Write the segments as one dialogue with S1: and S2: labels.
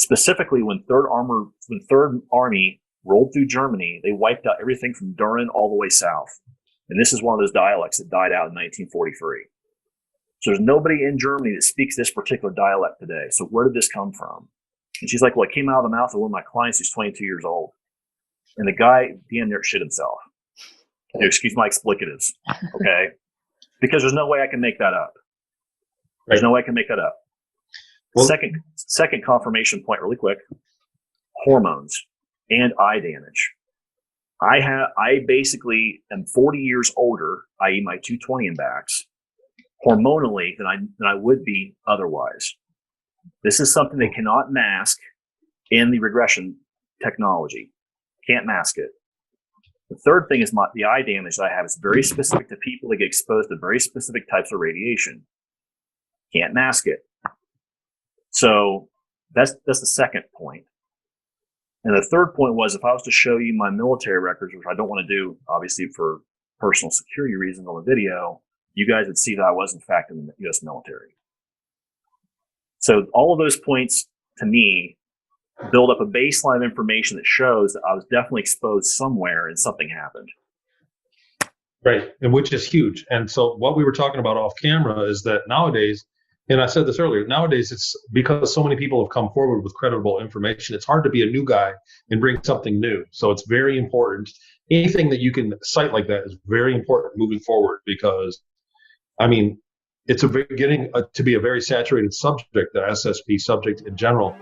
S1: Specifically, when Third Army rolled through Germany, they wiped out everything from Düren all the way south. And this is one of those dialects that died out in 1943. So there's nobody in Germany that speaks this particular dialect today. So where did this come from? And she's like, well, it came out of the mouth of one of my clients who's 22 years old. And the guy at the end there shit himself. Excuse my explicatives. Okay? Because there's no way I can make that up. There's no way I can make that up. Well, second confirmation point really quick. Hormones and eye damage. I basically am 40 years older, i.e. my 220 and backs, hormonally than I would be otherwise. This is something they cannot mask in the regression technology. Can't mask it. The third thing is the eye damage that I have is very specific to people that get exposed to very specific types of radiation. Can't mask it. So that's the second point. And the third point was, if I was to show you my military records, which I don't want to do, obviously for personal security reasons on the video, you guys would see that I was in fact in the U.S. military. So all of those points to me build up a baseline of information that shows that I was definitely exposed somewhere and something happened.
S2: Right, and which is huge. And so what we were talking about off camera is that nowadays, and I said this earlier, nowadays it's because so many people have come forward with credible information, it's hard to be a new guy and bring something new. So it's very important. Anything that you can cite like that is very important moving forward because, I mean, it's getting to be a very saturated subject, the SSP subject in general.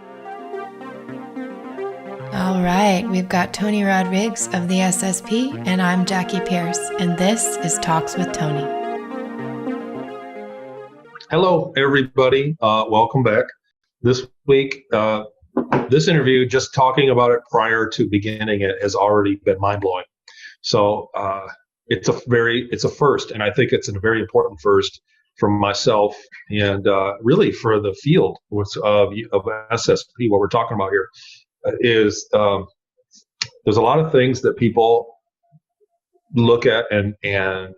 S3: All right, we've got Tony Rodriguez of the SSP, and I'm Jackie Pierce, and this is Talks with Tony.
S2: Hello, everybody. Welcome back. This week, this interview, just talking about it prior to beginning it, has already been mind-blowing. So it's a first, and I think it's a very important first for myself and really for the field of SSP. What we're talking about here is there's a lot of things that people look at and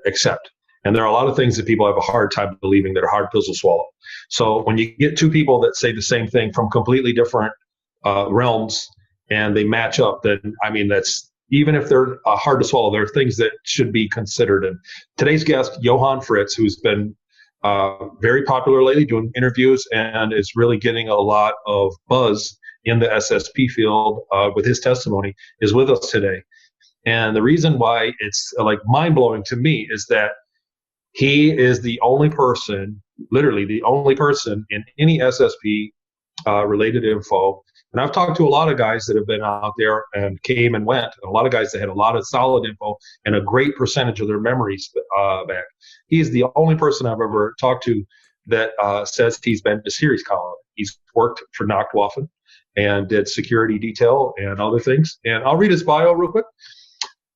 S2: accept. And there are a lot of things that people have a hard time believing that are hard pills to swallow. So when you get two people that say the same thing from completely different realms and they match up, then, I mean, that's, even if they're hard to swallow, there are things that should be considered. And today's guest, Johan Fritz, who's been very popular lately doing interviews and is really getting a lot of buzz in the SSP field with his testimony, is with us today. And the reason why it's like mind-blowing to me is that he is the only person, literally the only person in any SSP related info. And I've talked to a lot of guys that have been out there and came and went, and a lot of guys that had a lot of solid info and a great percentage of their memories back. He's the only person I've ever talked to that says he's been to Ceres Colonia. He's worked for Nachtwaffen and did security detail and other things. And I'll read his bio real quick.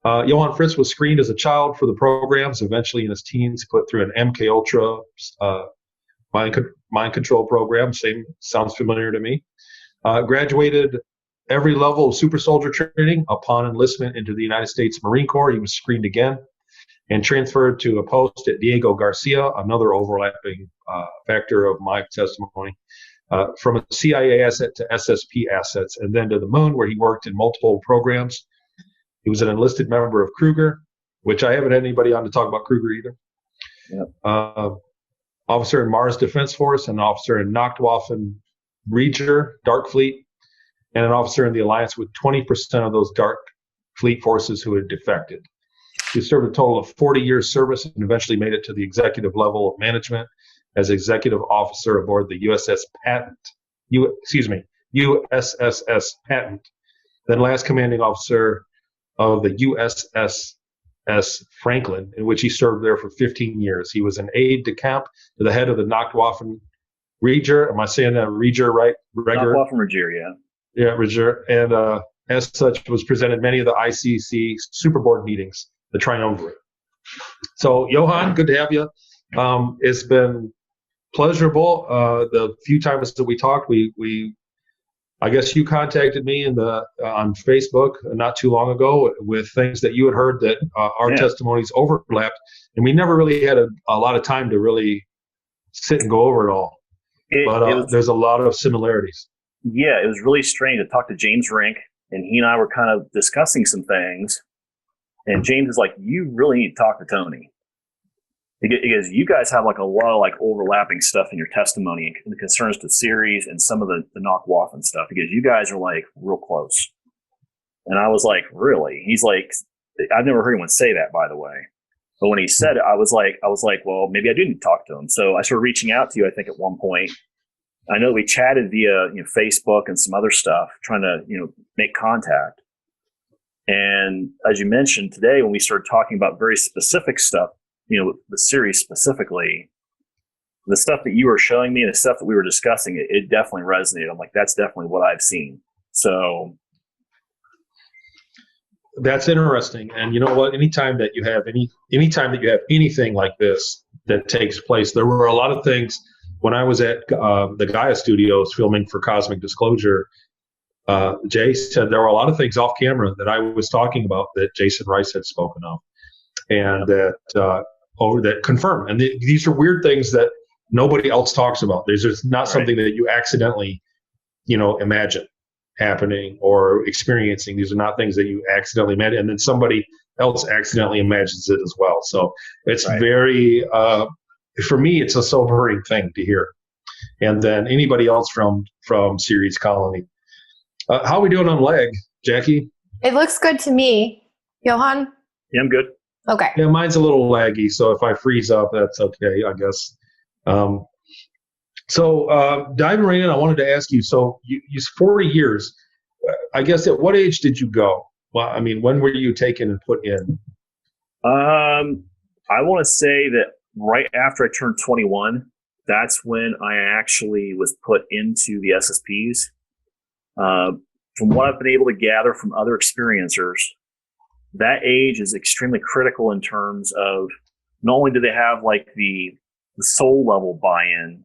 S2: Johan Fritz was screened as a child for the programs. Eventually, in his teens, put through an MK Ultra mind control program. Same sounds familiar to me. Graduated every level of super soldier training. Upon enlistment into the United States Marine Corps, he was screened again and transferred to a post at Diego Garcia, another overlapping factor of my testimony, from a CIA asset to SSP assets, and then to the moon, where he worked in multiple programs. He was an enlisted member of Kruger, which I haven't had anybody on to talk about Kruger either. Yep. Officer in Mars Defense Force, an officer in Nachtwaffen Reger, Dark Fleet, and an officer in the Alliance with 20% of those Dark Fleet forces who had defected. He served a total of 40 years service and eventually made it to the executive level of management as executive officer aboard the USS Patent, then last commanding officer of the USS Franklin, in which he served there for 15 years. He was an aide de camp to the head of the Nachtwaffen Reger. Am I saying that Reger right?
S1: Nachtwaffen Reger, yeah.
S2: Yeah, Reger. And as such, was presented many of the ICC super board meetings, the triumvirate. So, Johan, good to have you. It's been pleasurable. The few times that we talked, I guess you contacted me on Facebook not too long ago with things that you had heard that our testimonies overlapped, and we never really had a lot of time to really sit and go over it all. But there's a lot of similarities.
S1: Yeah, it was really strange to talk to James Rink, and he and I were kind of discussing some things. And James is like, "You really need to talk to Tony." Because you guys have like a lot of like overlapping stuff in your testimony and the concerns to Ceres and some of the knock-off and stuff, because you guys are like real close. And I was like, really? He's like, I've never heard anyone say that, by the way. But when he said it, I was like, well, maybe I do need to talk to him. So I started reaching out to you, I think, at one point. I know we chatted via Facebook and some other stuff, trying to make contact. And as you mentioned today, when we started talking about very specific stuff, the series specifically, the stuff that you were showing me and the stuff that we were discussing, it definitely resonated. I'm like, that's definitely what I've seen. So
S2: that's interesting. And you know what? Anytime that you have anything like this that takes place, there were a lot of things when I was at the Gaia Studios filming for Cosmic Disclosure. Jay said there were a lot of things off camera that I was talking about that Jason Rice had spoken of, and that confirm. And these are weird things that nobody else talks about. There's just not something that you accidentally, imagine happening or experiencing. These are not things that you accidentally imagine, and then somebody else accidentally imagines it as well. So it's very, for me, it's a sobering thing to hear. And then anybody else from Ceres Colony. How are we doing on leg, Jackie? It
S3: looks good to me. Johan?
S1: Yeah, I'm good.
S3: Okay.
S2: Yeah, mine's a little laggy, so if I freeze up, that's okay, I guess. So diving right in, I wanted to ask you, so you 40 years, I guess at what age did you go? Well, I mean, when were you taken and put in?
S1: I want to say that right after I turned 21, that's when I actually was put into the SSPs. From what I've been able to gather from other experiencers, that age is extremely critical in terms of not only do they have like the soul level buy-in,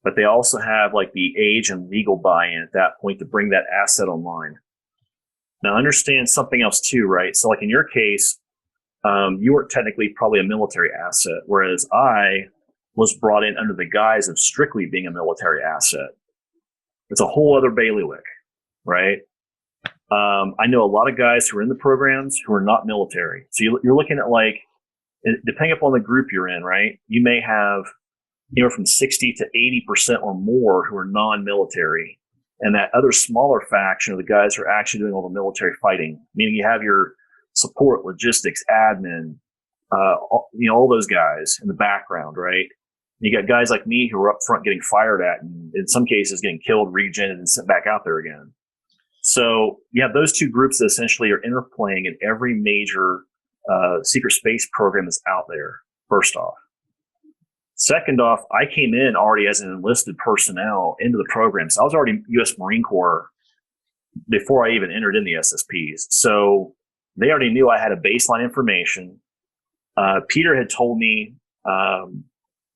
S1: but they also have like the age and legal buy-in at that point to bring that asset online. Now, understand something else too, right? So like in your case, you weren't technically probably a military asset, whereas I was brought in under the guise of strictly being a military asset. It's a whole other bailiwick, right? I know a lot of guys who are in the programs who are not military. So you're looking at like, depending upon the group you're in, right? You may have from 60 to 80% or more who are non-military. And that other smaller faction of the guys who are actually doing all the military fighting, meaning you have your support, logistics, admin, all those guys in the background, right? You got guys like me who are up front getting fired at, and in some cases getting killed, regened, and sent back out there again. So you have those two groups that essentially are interplaying in every major secret space program that's out there, first off. Second off, I came in already as an enlisted personnel into the program. So I was already U.S. Marine Corps before I even entered in the SSPs. So they already knew I had a baseline information. Peter had told me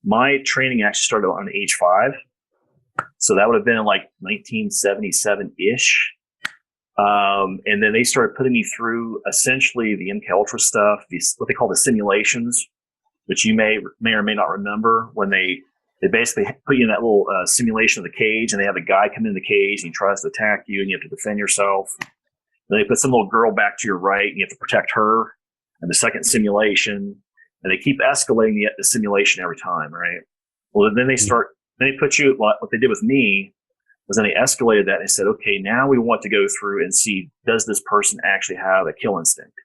S1: my training actually started on age 5. So that would have been in like 1977-ish. And then they started putting me through essentially the MK Ultra stuff, what they call the simulations, which you may or may not remember, when they basically put you in that little simulation of the cage, and they have a guy come in the cage and he tries to attack you and you have to defend yourself. Then they put some little girl back to your right and you have to protect her in the second simulation. And they keep escalating the simulation every time, right? Well, then they put you, what they did with me was then they escalated that and they said, okay, now we want to go through and see, does this person actually have a kill instinct?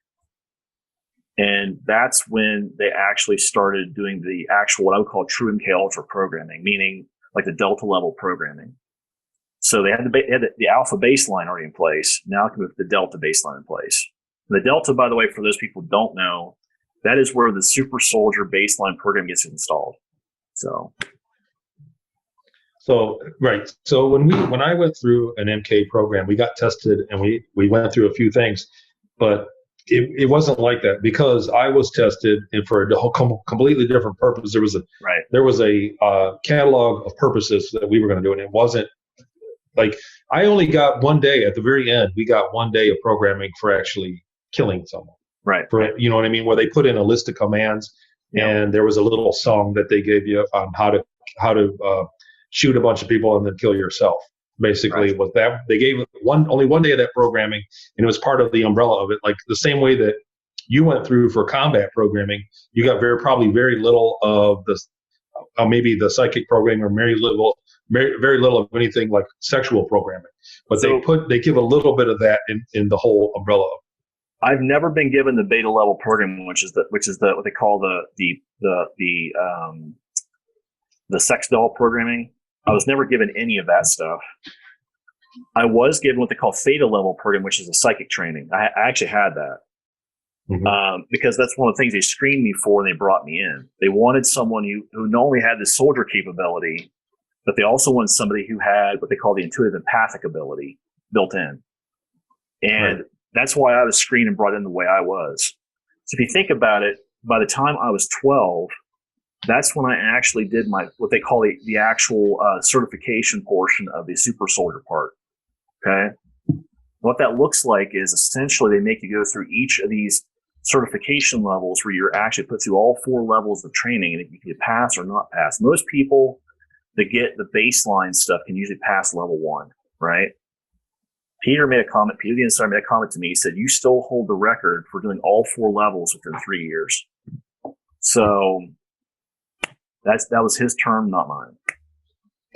S1: And that's when they actually started doing the actual, what I would call true MK Ultra programming, meaning like the Delta level programming. So they had the Alpha baseline already in place. Now I can move the Delta baseline in place. And the Delta, by the way, for those people who don't know, that is where the Super Soldier baseline program gets installed. So
S2: right. So when I went through an MK program, we got tested and we went through a few things, but it wasn't like that because I was tested and for a whole completely different purpose. There was a catalog of purposes that we were going to do, and it wasn't like I only got one day at the very end. We got one day of programming for actually killing someone.
S1: Right.
S2: You know what I mean? Where they put in a list of commands, and there was a little song that they gave you on how to shoot a bunch of people and then kill yourself. basically.
S1: Right.
S2: Was that they gave only one day of that programming, and it was part of the umbrella of it. Like the same way that you went through for combat programming, you got probably very little of the maybe the psychic programming, or very little of anything like sexual programming. But they give a little bit of that in the whole umbrella.
S1: I've never been given the beta level programming, which is what they call the sex doll programming. I was never given any of that stuff. I was given what they call theta level program, which is a psychic training. I actually had that. Mm-hmm. Because that's one of the things they screened me for when they brought me in. They wanted someone who not only had the soldier capability, but they also wanted somebody who had what they call the intuitive empathic ability built in. And right. That's why I was screened and brought in the way I was. So if you think about it, by the time I was 12, that's when I actually did what they call the actual certification portion of the super soldier part. Okay. What that looks like is essentially they make you go through each of these certification levels where you're actually put through all 4 levels of training, and you can pass or not pass. Most people that get the baseline stuff can usually pass level 1, right? Peter the Insider made a comment to me. He said, "You still hold the record for doing all 4 levels within 3 years." So that was his term, not mine.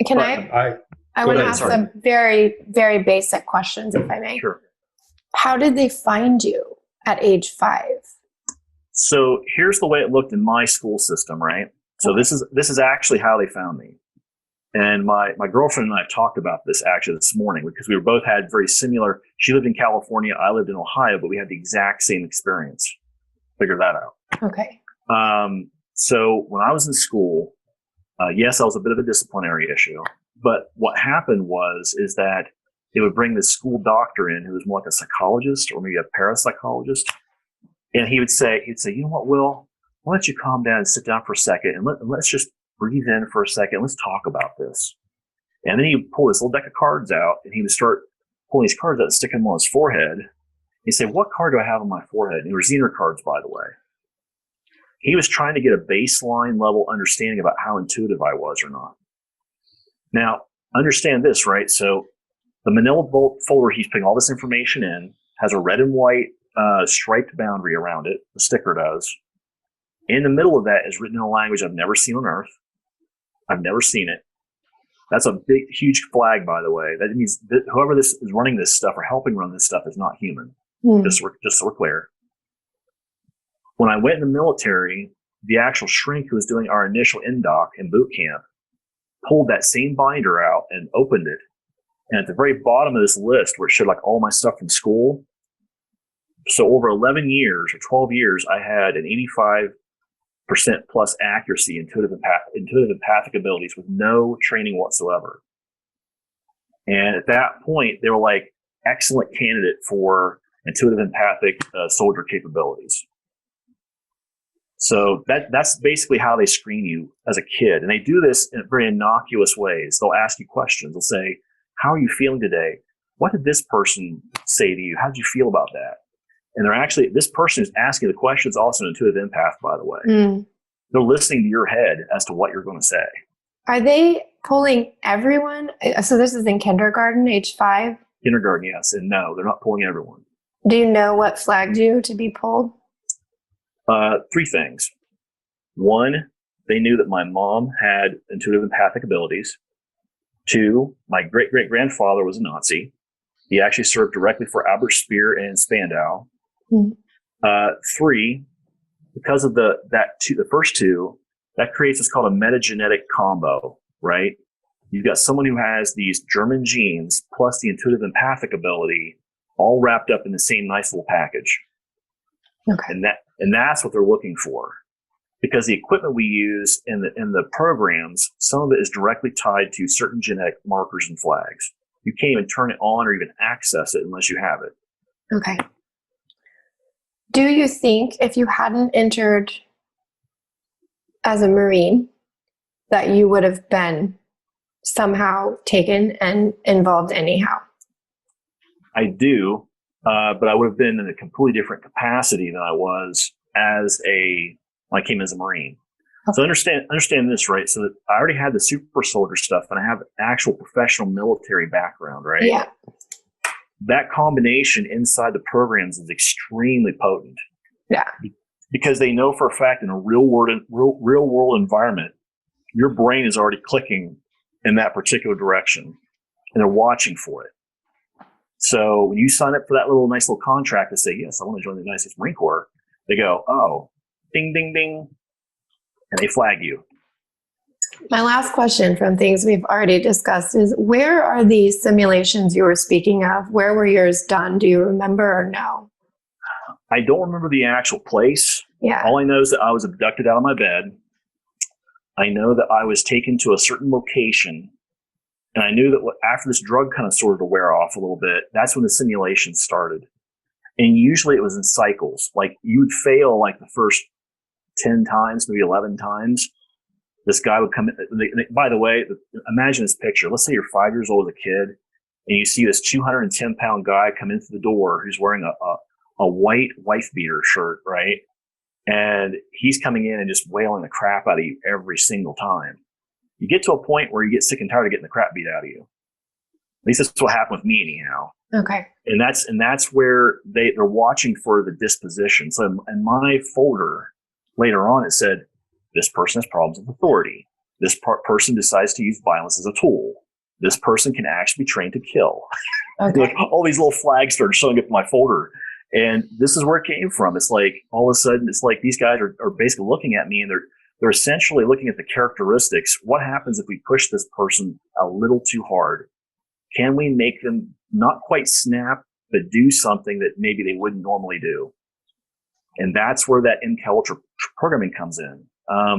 S3: I want to ask some very, very basic questions, if I may.
S1: Sure.
S3: How did they find you at age 5?
S1: So here's the way it looked in my school system, right? So this is actually how they found me. And my girlfriend and I talked about this actually this morning, because we both had very similar. She lived in California, I lived in Ohio, but we had the exact same experience. Figure that out.
S3: Okay.
S1: So when I was in school, yes, I was a bit of a disciplinary issue. But what happened is that they would bring this school doctor in who was more like a psychologist or maybe a parapsychologist. And he'd say, "You know what, Will, why don't you calm down and sit down for a second and let's just breathe in for a second. Let's talk about this." And then he'd pull this little deck of cards out, and he would start pulling these cards out and sticking them on his forehead. He'd say, "What card do I have on my forehead?" And they were Zener cards, by the way. He was trying to get a baseline level understanding about how intuitive I was or not. Now, understand this, right? So the manila folder he's putting all this information in has a red and white striped boundary around it. The sticker does. In the middle of that is written in a language I've never seen on Earth. I've never seen it. That's a big, huge flag, by the way. That means that whoever this is running this stuff or helping run this stuff is not human. Just so we're clear. When I went in the military, the actual shrink who was doing our initial indoc in boot camp pulled that same binder out and opened it. And at the very bottom of this list, where it showed like all my stuff from school, so over 11 years or 12 years, I had an 85% plus accuracy, intuitive empathic abilities with no training whatsoever. And at that point, they were like excellent candidate for intuitive empathic soldier capabilities. So that's basically how they screen you as a kid. And they do this in very innocuous ways. They'll ask you questions. They'll say, "How are you feeling today? What did this person say to you? How did you feel about that?" And this person who's asking the question is also an intuitive empath, by the way. They're listening to your head as to what you're going to say.
S3: Are they pulling everyone? So this is in kindergarten, age 5?
S1: Kindergarten, yes. And no, they're not pulling everyone.
S3: Do you know what flagged you to be pulled?
S1: 3 things. 1, they knew that my mom had intuitive empathic abilities. 2, my great-great-grandfather was a Nazi. He actually served directly for Albert Speer and Spandau. 3, because of the first 2, that creates what's called a metagenetic combo, right? You've got someone who has these German genes plus the intuitive empathic ability all wrapped up in the same nice little package.
S3: Okay.
S1: And that's what they're looking for, because the equipment we use in the programs, some of it is directly tied to certain genetic markers and flags. You can't even turn it on or even access it unless you have it.
S3: Okay. Do you think if you hadn't entered as a Marine that you would have been somehow taken and involved anyhow?
S1: I do. But I would have been in a completely different capacity than I was when I came as a Marine. So understand this, right? So that I already had the super soldier stuff, and I have actual professional military background, right?
S3: Yeah.
S1: That combination inside the programs is extremely potent.
S3: Yeah.
S1: Because they know for a fact in a real world environment, your brain is already clicking in that particular direction, and they're watching for it. So when you sign up for that nice little contract to say, yes, I want to join the United States Marine Corps, they go, oh, ding, ding, ding, and they flag you.
S3: My last question from things we've already discussed is, where are these simulations you were speaking of? Where were yours done? Do you remember or no?
S1: I don't remember the actual place.
S3: Yeah.
S1: All I know is that I was abducted out of my bed. I know that I was taken to a certain location. And I knew that after this drug kind of started to wear off a little bit, that's when the simulation started. And usually it was in cycles. Like you would fail like the first 10 times, maybe 11 times. This guy would come in. By the way, imagine this picture. Let's say you're 5 years old as a kid, and you see this 210-pound guy come into the door who's wearing a white wife beater shirt, right? And he's coming in and just wailing the crap out of you every single time. You get to a point where you get sick and tired of getting the crap beat out of you. At least that's what happened with me anyhow.
S3: Okay.
S1: And that's where they're watching for the disposition. So in my folder later on, it said, this person has problems with authority. This person decides to use violence as a tool. This person can actually be trained to kill.
S3: Okay.
S1: Like all these little flags started showing up in my folder. And this is where it came from. It's like all of a sudden, it's like these guys are basically looking at me, and they're essentially looking at the characteristics. What happens if we push this person a little too hard? Can we make them not quite snap, but do something that maybe they wouldn't normally do? And that's where that MK Ultra programming comes in. I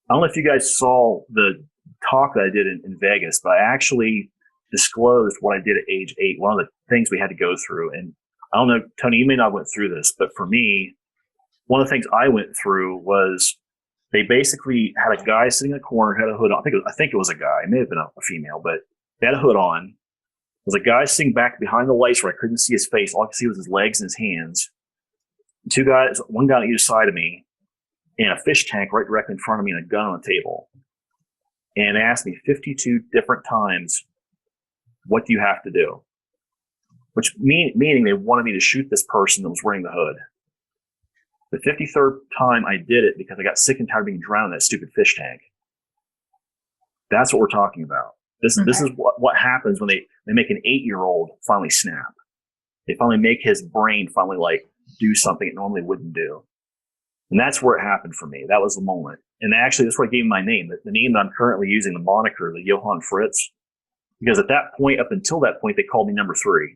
S1: don't know if you guys saw the talk that I did in Vegas, but I actually disclosed what I did at age 8. One of the things we had to go through, and I don't know, Tony, you may not have went through this, but for me, one of the things I went through was they basically had a guy sitting in the corner, had a hood on. I think it was a guy. It may have been a female, but they had a hood on. There was a guy sitting back behind the lights where I couldn't see his face. All I could see was his legs and his hands. Two guys, one guy on either side of me, and a fish tank right directly in front of me, and a gun on the table. And they asked me 52 different times, what do you have to do? Which meaning they wanted me to shoot this person that was wearing the hood. The 53rd time I did it because I got sick and tired of being drowned in that stupid fish tank. That's what we're talking about. This is what happens when they make an 8-year-old finally snap. They finally make his brain finally like do something it normally wouldn't do. And that's where it happened for me. That was the moment. And actually, that's where I gave him my name. The name that I'm currently using, the moniker, the Johan Fritz. Because at that point, up until that point, they called me number 3.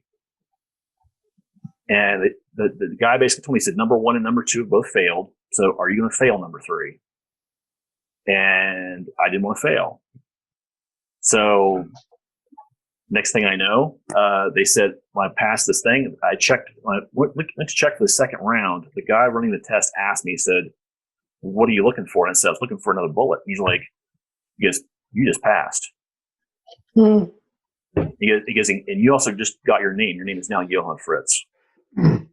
S1: And the guy basically told me, he said, number 1 and number 2 have both failed. So are you going to fail number 3? And I didn't want to fail. So next thing I know, they said, when I passed this thing, I checked, when I went to check for the second round, the guy running the test asked me, he said, what are you looking for? And I said, I was looking for another bullet. He's like, you just passed.
S3: Mm.
S1: He goes, and you also just got your name. Your name is now Johan Fritz. Mm.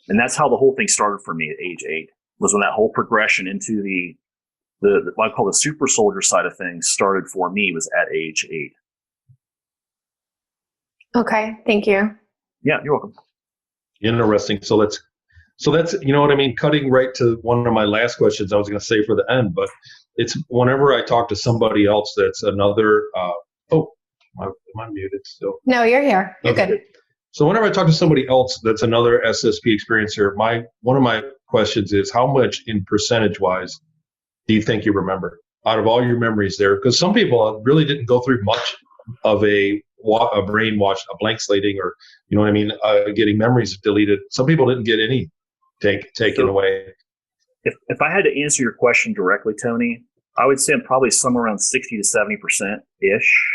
S1: And that's how the whole thing started for me at age 8, was when that whole progression into the what I call the super soldier side of things started for me was at age 8.
S3: Okay, thank you.
S1: Yeah, you're welcome.
S2: Interesting. So that's, you know what I mean? Cutting right to one of my last questions I was going to say for the end, but it's whenever I talk to somebody else that's another, am I muted still?
S3: No, you're here. You're
S2: okay.
S3: Good.
S2: So whenever I talk to somebody else that's another SSP experiencer, one of my questions is, how much in percentage wise do you think you remember out of all your memories there? Because some people really didn't go through much of a brainwash, a blank slating, or, you know what I mean, getting memories deleted. Some people didn't get any taken away.
S1: If I had to answer your question directly, Tony, I would say I'm probably somewhere around 60 to 70%-ish.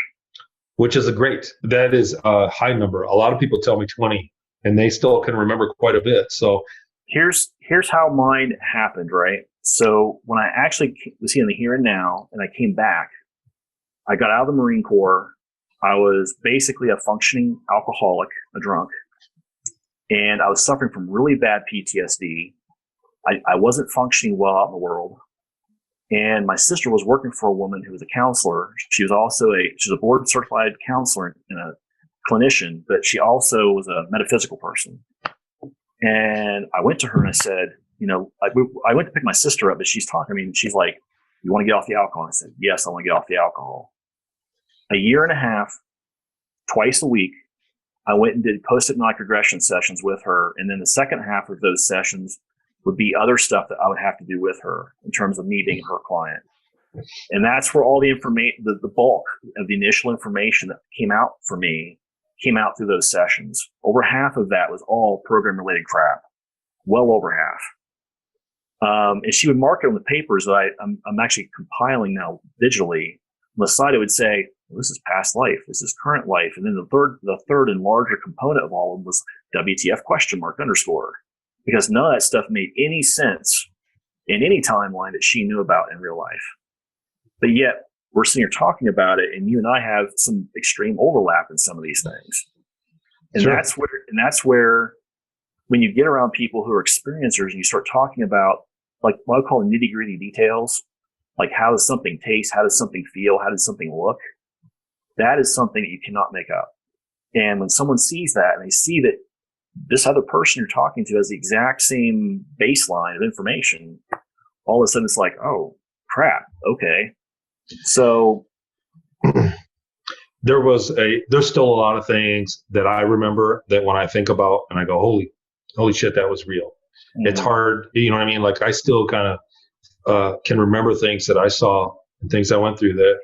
S2: Which is that is a high number. A lot of people tell me 20, and they still can remember quite a bit. So
S1: here's how mine happened, right? So when I actually was in the here and now, and I came back, I got out of the Marine Corps. I was basically a functioning alcoholic, a drunk, and I was suffering from really bad PTSD. I wasn't functioning well out in the world. And my sister was working for a woman who was a counselor. She was also she's a board certified counselor and a clinician, but she also was a metaphysical person. And I went to her and I said, I went to pick my sister up, but she's talking. She's like, "You want to get off the alcohol?" And I said, "Yes, I want to get off the alcohol." A year and a half, twice a week, I went and did post-hypnotic regression sessions with her. And then the second half of those sessions would be other stuff that I would have to do with her in terms of me being her client. And that's where all the information, the bulk of the initial information that came out for me came out through those sessions. Over half of that was all program related crap. Well over half. And she would mark it on the papers that I'm actually compiling now digitally. On the side, it would say, well, this is past life. This is current life. And then the third and larger component of all of them was WTF ? Because none of that stuff made any sense in any timeline that she knew about in real life. But yet we're sitting here talking about it, and you and I have some extreme overlap in some of these things. And
S2: sure.
S1: that's where when you get around people who are experiencers and you start talking about like what I call nitty gritty details, like how does something taste? How does something feel? How does something look? That is something that you cannot make up. And when someone sees that and they see that this other person you're talking to has the exact same baseline of information, all of a sudden it's like, oh crap, okay. So
S2: there's still a lot of things that I remember that when I think about and I go, holy shit, that was real. Mm-hmm. It's hard, you know what I mean? Like I still kind of can remember things that I saw and things I went through that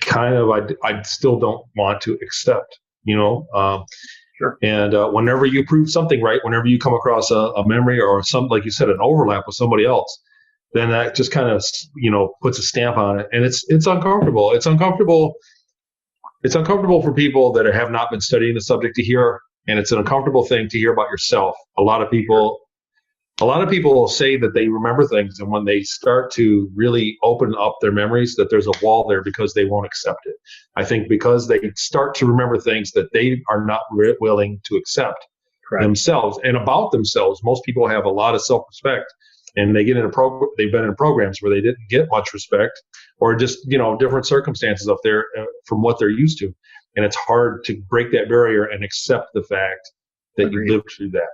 S2: kind of I still don't want to accept,
S1: Sure.
S2: And whenever you prove something right, whenever you come across a memory or some, like you said, an overlap with somebody else, then that just kind of, puts a stamp on it. And it's uncomfortable. It's uncomfortable. It's uncomfortable for people that have not been studying the subject to hear. And it's an uncomfortable thing to hear about yourself. A lot of people say that they remember things. And when they start to really open up their memories, that there's a wall there because they won't accept it. I think because they start to remember things that they are not willing to accept themselves and about themselves. Most people have a lot of self-respect, and they get into they've been in programs where they didn't get much respect, or just different circumstances up there from what they're used to, and it's hard to break that barrier and accept the fact that you lived through that.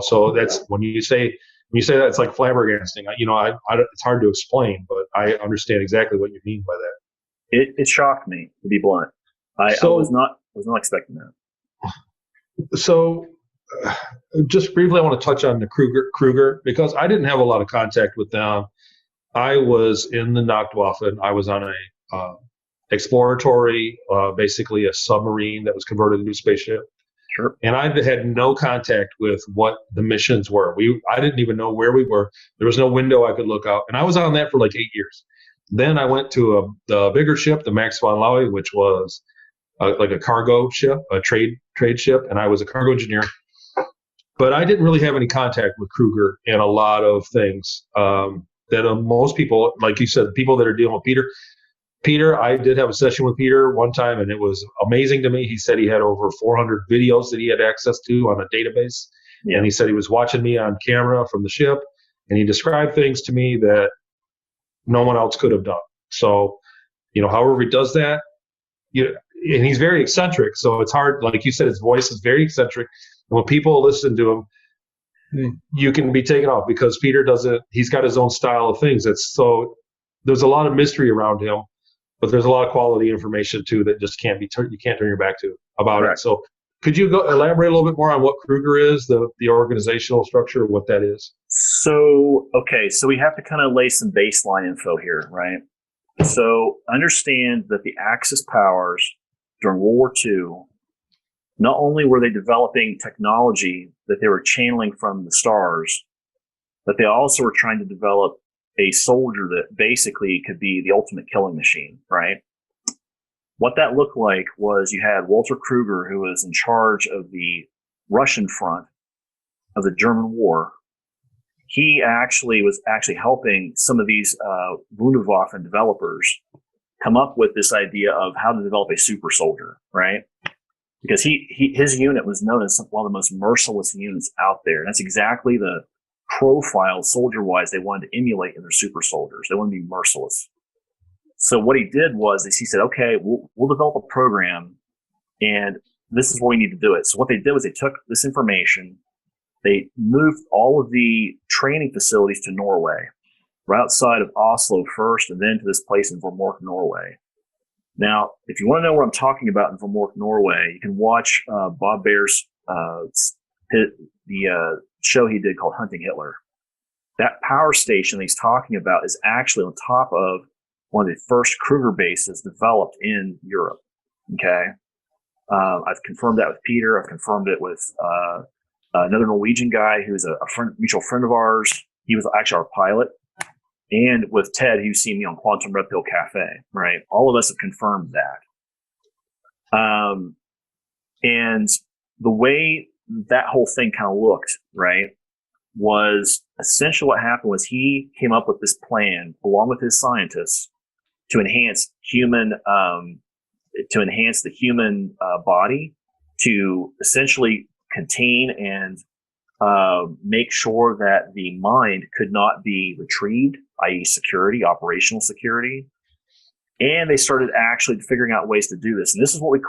S2: So that's when you say that, it's like flabbergasting. It's hard to explain, but I understand exactly what you mean by that.
S1: It shocked me, to be blunt. I was not expecting that.
S2: So just briefly, I want to touch on the Kruger because I didn't have a lot of contact with them. I was in the Nachtwaffen. I was on a exploratory, basically a submarine that was converted into a spaceship.
S1: Sure.
S2: And I had no contact with what the missions were. I didn't even know where we were. There was no window I could look out. And I was on that for like 8 years. Then I went to the bigger ship, the Max von Laue, which was like a cargo ship, a trade ship. And I was a cargo engineer. But I didn't really have any contact with Kruger and a lot of things that most people, like you said, people that are dealing with Peter, I did have a session with Peter one time, and it was amazing to me. He said he had over 400 videos that he had access to on a database. Yeah. And he said he was watching me on camera from the ship, and he described things to me that no one else could have done. So, however he does that, and he's very eccentric. So it's hard, like you said, his voice is very eccentric. And when people listen to him, you can be taken off because Peter he's got his own style of things. There's a lot of mystery around him. But there's a lot of quality information too that just can't you can't turn your back to about it. So could you elaborate a little bit more on what Kruger is, the organizational structure, what that is?
S1: So we have to kind of lay some baseline info here, right? So understand that the Axis powers during World War II, not only were they developing technology that they were channeling from the stars, but they also were trying to develop a soldier that basically could be the ultimate killing machine, right? What that looked like was you had Walter Kruger, who was in charge of the Russian front of the German war. He was helping some of these Wunderwaffen developers come up with this idea of how to develop a super soldier, right? Because his unit was known as one of the most merciless units out there. And that's exactly the profile soldier-wise they wanted to emulate in their super soldiers. They wanted to be merciless. So what he did was he said, okay, we'll develop a program, and this is where we need to do it. So what they did was they took this information, they moved all of the training facilities to Norway, right outside of Oslo first, and then to this place in Vemork, Norway. Now, if you want to know what I'm talking about in Vemork, Norway, you can watch Bob Baer's the show he did called Hunting Hitler. That power station that he's talking about is actually on top of one of the first Kruger bases developed in Europe. Okay. I've confirmed that with Peter. I've confirmed it with another Norwegian guy who's a mutual friend of ours. He was actually our pilot. And with Ted, who's seen me on Quantum Red Pill Cafe, right? All of us have confirmed that. And the way that whole thing kind of looked, right, was essentially what happened was he came up with this plan along with his scientists to enhance the human body, to essentially contain and make sure that the mind could not be retrieved, i.e. security, operational security. And they started actually figuring out ways to do this. And this is what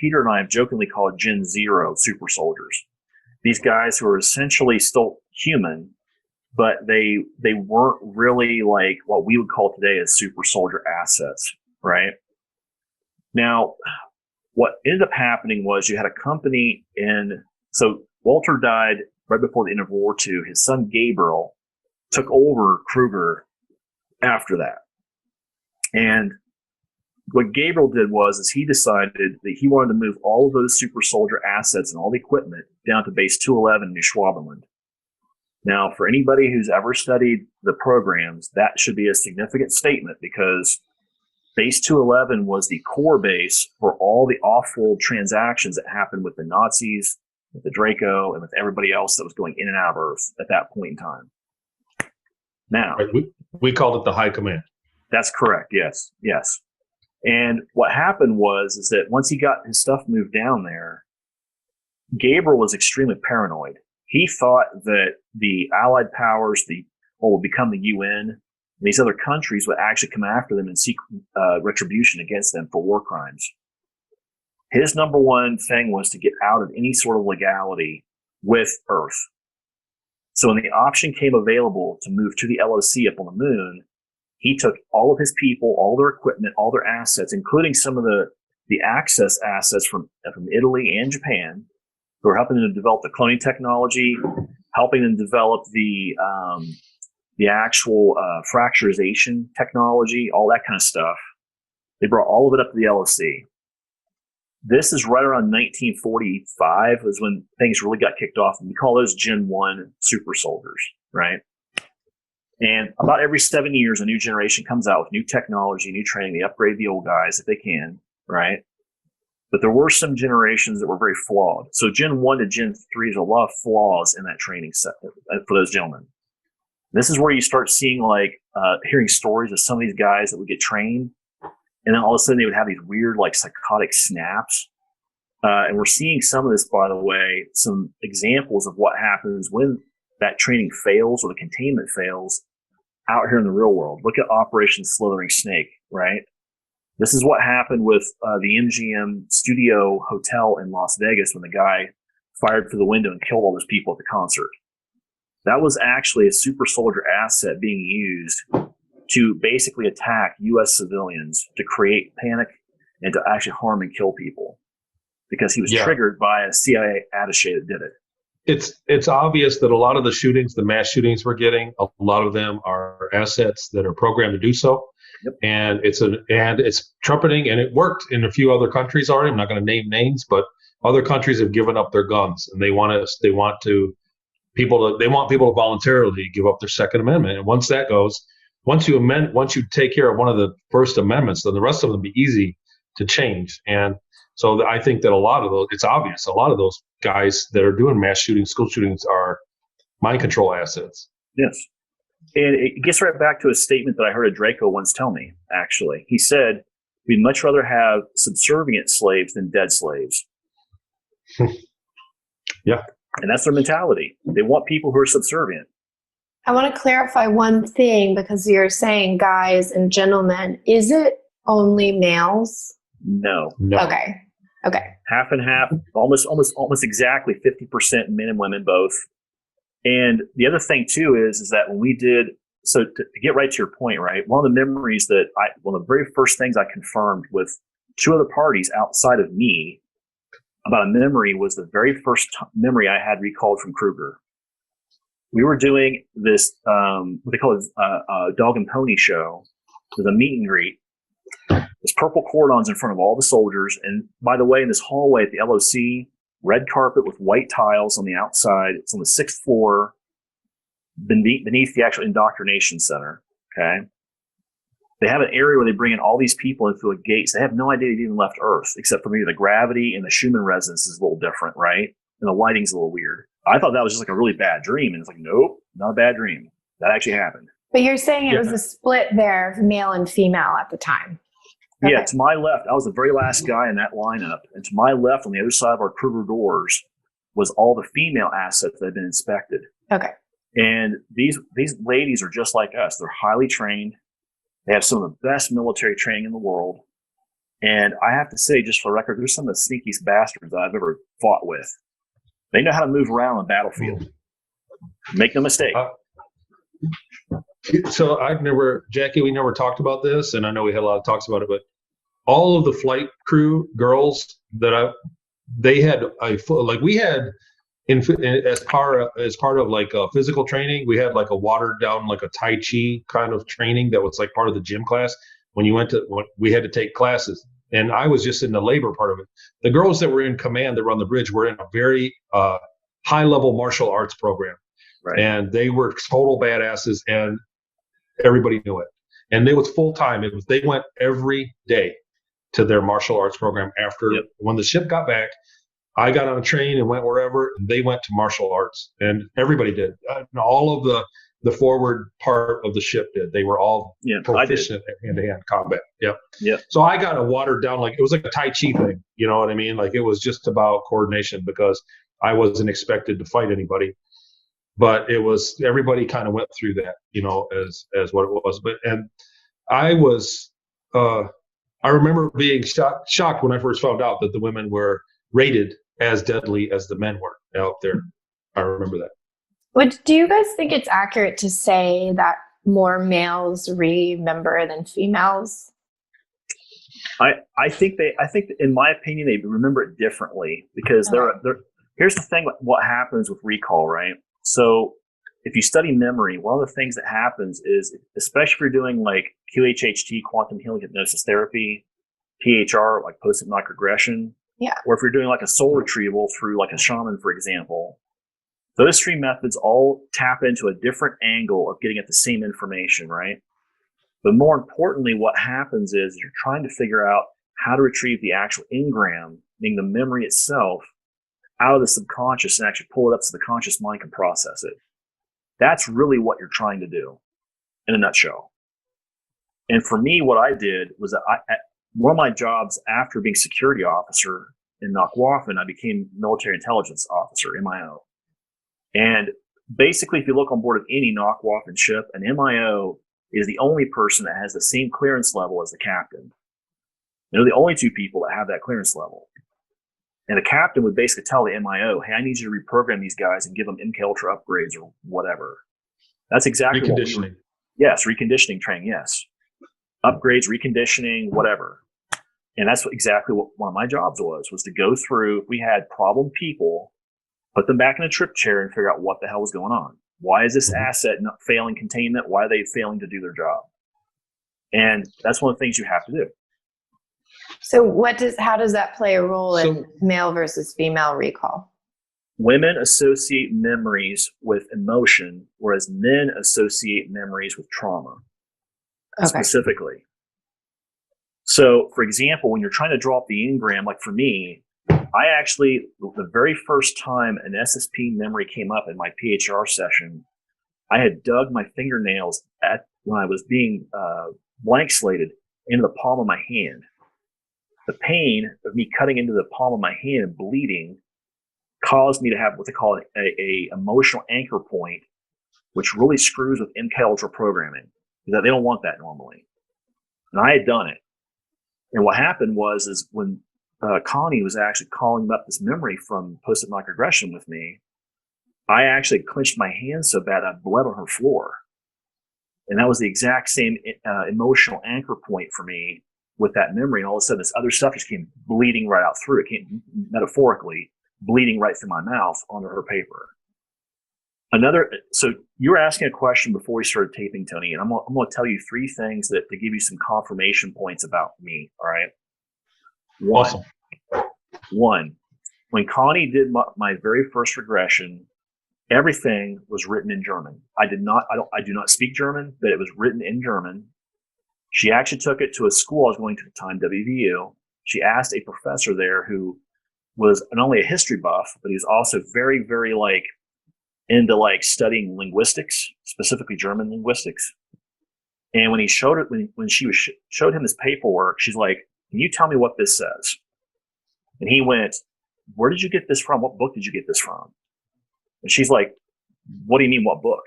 S1: Peter and I have jokingly called Gen Zero super soldiers. These guys who are essentially still human, but they weren't really like what we would call today as super soldier assets, right? Now, what ended up happening was you had a company so Walter died right before the end of World War II. His son Gabriel took over Kruger after that. And what Gabriel did was he decided that he wanted to move all of those super soldier assets and all the equipment down to base 211 in New Schwabenland. Now, for anybody who's ever studied the programs, that should be a significant statement, because base 211 was the core base for all the awful transactions that happened with the Nazis, with the Draco, and with everybody else that was going in and out of Earth at that point in time. Now,
S2: we called it the High Command.
S1: That's correct. Yes. And what happened was that once he got his stuff moved down there, Gabriel was extremely paranoid. He thought that the Allied powers, what would become the UN, and these other countries would actually come after them and seek retribution against them for war crimes. His number one thing was to get out of any sort of legality with Earth. So when the option came available to move to the LOC up on the moon, he took all of his people, all their equipment, all their assets, including some of the access assets from Italy and Japan, who were helping them to develop the cloning technology, helping them develop the actual fracturization technology, all that kind of stuff. They brought all of it up to the LOC. This is right around 1945 was when things really got kicked off, and we call those Gen 1 super soldiers, right? And about every 7 years, a new generation comes out with new technology, new training. They upgrade the old guys if they can, right? But there were some generations that were very flawed. So Gen 1 to Gen 3 is a lot of flaws in that training set for those gentlemen. This is where you start seeing hearing stories of some of these guys that would get trained, and then all of a sudden they would have these weird psychotic snaps. And we're seeing some of this, by the way, some examples of what happens when that training fails or the containment fails out here in the real world. Look at Operation Slithering Snake, right? This is what happened with the MGM Studio Hotel in Las Vegas when the guy fired through the window and killed all those people at the concert. That was actually a super soldier asset being used to basically attack U.S. civilians, to create panic and to actually harm and kill people, because he was triggered by a CIA attaché that did it.
S2: It's obvious that a lot of the shootings, the mass shootings we're getting, a lot of them are assets that are programmed to do so.
S1: Yep.
S2: And it's trumpeting, and it worked in a few other countries already. I'm not going to name names, but other countries have given up their guns, and they want people to voluntarily give up their Second Amendment. And once that goes, once you take care of one of the First Amendments, then the rest of them be easy to change. And so I think that it's obvious, a lot of those guys that are doing mass shootings, school shootings, are mind control assets.
S1: Yes. And it gets right back to a statement that I heard a Draco once tell me, actually. He said, we'd much rather have subservient slaves than dead slaves.
S2: Yeah.
S1: And that's their mentality. They want people who are subservient.
S3: I want to clarify one thing because you're saying guys and gentlemen. Is it only males?
S1: No.
S3: Okay.
S1: Half and half, almost exactly 50% men and women both. And the other thing too is that when we did, so to get right to your point, right? One of the memories one of the very first things I confirmed with two other parties outside of me about a memory was the very first memory I had recalled from Kruger. We were doing this, what they call it, a dog and pony show. It was a meet and greet. There's purple cordons in front of all the soldiers. And by the way, in this hallway at the LOC, red carpet with white tiles on the outside. It's on the 6th floor beneath the actual indoctrination center. Okay. They have an area where they bring in all these people in through a gate. So they have no idea they've even left Earth, except for maybe the gravity and the Schumann resonance is a little different, right? And the lighting's a little weird. I thought that was just like a really bad dream. And it's like, nope, not a bad dream. That actually happened.
S3: But you're saying it was a split there of male and female at the time. Okay.
S1: Yeah, to my left, I was the very last guy in that lineup. And to my left, on the other side of our Kruger doors, was all the female assets that had been inspected.
S3: Okay.
S1: And these ladies are just like us. They're highly trained. They have some of the best military training in the world. And I have to say, just for the record, they're some of the sneakiest bastards that I've ever fought with. They know how to move around on the battlefield. Make no mistake.
S2: So Jackie, we never talked about this, and I know we had a lot of talks about it, but all of the flight crew girls they had we had as part of like a physical training, we had like a watered down, like a Tai Chi kind of training that was like part of the gym class. When we had to take classes, and I was just in the labor part of it. The girls that were in command that were on the bridge were in a very high level martial arts program. Right. And they were total badasses, and everybody knew it. And it was full time. They went every day to their martial arts program after when the ship got back. I got on a train and went wherever, and they went to martial arts, and everybody did. All of the forward part of the ship did. They were all proficient at hand-to-hand combat. Yep. Yeah. So I got a watered down, like it was like a Tai Chi thing. You know what I mean? Like it was just about coordination because I wasn't expected to fight anybody. But it was, everybody kind of went through that, as what it was. And I was, I remember being shocked when I first found out that the women were rated as deadly as the men were out there. I remember that.
S3: Do you guys think it's accurate to say that more males remember than females?
S1: I think in my opinion, they remember it differently because here's the thing, what happens with recall, right? So if you study memory, one of the things that happens is, especially if you're doing like QHHT, quantum healing hypnosis therapy, PHR, like post-hypnotic regression, or if you're doing like a soul retrieval through like a shaman, for example, those three methods all tap into a different angle of getting at the same information, right? But more importantly, what happens is you're trying to figure out how to retrieve the actual engram, meaning the memory itself, out of the subconscious and actually pull it up so the conscious mind can process it. That's really what you're trying to do in a nutshell. And for me, what I did was that one of my jobs after being security officer in Nakwafen, I became military intelligence officer, MIO. And basically, if you look on board of any Nakwafen ship, an MIO is the only person that has the same clearance level as the captain. They're the only two people that have that clearance level. And the captain would basically tell the MIO, hey, I need you to reprogram these guys and give them MK Ultra upgrades or whatever. That's exactly
S2: reconditioning.
S1: Yes, reconditioning training, yes. Upgrades, reconditioning, whatever. And that's exactly what one of my jobs was to go through, if we had problem people, put them back in a trip chair and figure out what the hell was going on. Why is this asset not failing containment? Why are they failing to do their job? And that's one of the things you have to do.
S3: So how does that play a role in male versus female recall?
S1: Women associate memories with emotion, whereas men associate memories with trauma, specifically. So, for example, when you're trying to draw up the engram, like for me, I actually, the very first time an SSP memory came up in my PHR session, I had dug my fingernails when I was being blank slated into the palm of my hand. The pain of me cutting into the palm of my hand and bleeding caused me to have what they call a emotional anchor point, which really screws with MK Ultra programming, because they don't want that normally. And I had done it. And what happened is when Connie was actually calling up this memory from post-hypnotic regression with me, I actually clenched my hands so bad I bled on her floor. And that was the exact same emotional anchor point for me with that memory. And all of a sudden, this other stuff just came bleeding right out through it, came metaphorically bleeding right through my mouth onto her paper. So you were asking a question before we started taping, Tony, and I'm going to tell you 3 things that to give you some confirmation points about me. All right.
S2: Awesome.
S1: One, when Connie did my very first regression, everything was written in German. I do not speak German, but it was written in German. She actually took it to a school I was going to at the time, WVU. She asked a professor there who was not only a history buff, but he was also very, very into studying linguistics, specifically German linguistics. And when he showed it, when she showed him this paperwork, she's like, "Can you tell me what this says?" And he went, "Where did you get this from? What book did you get this from?" And she's like, "What do you mean, what book?"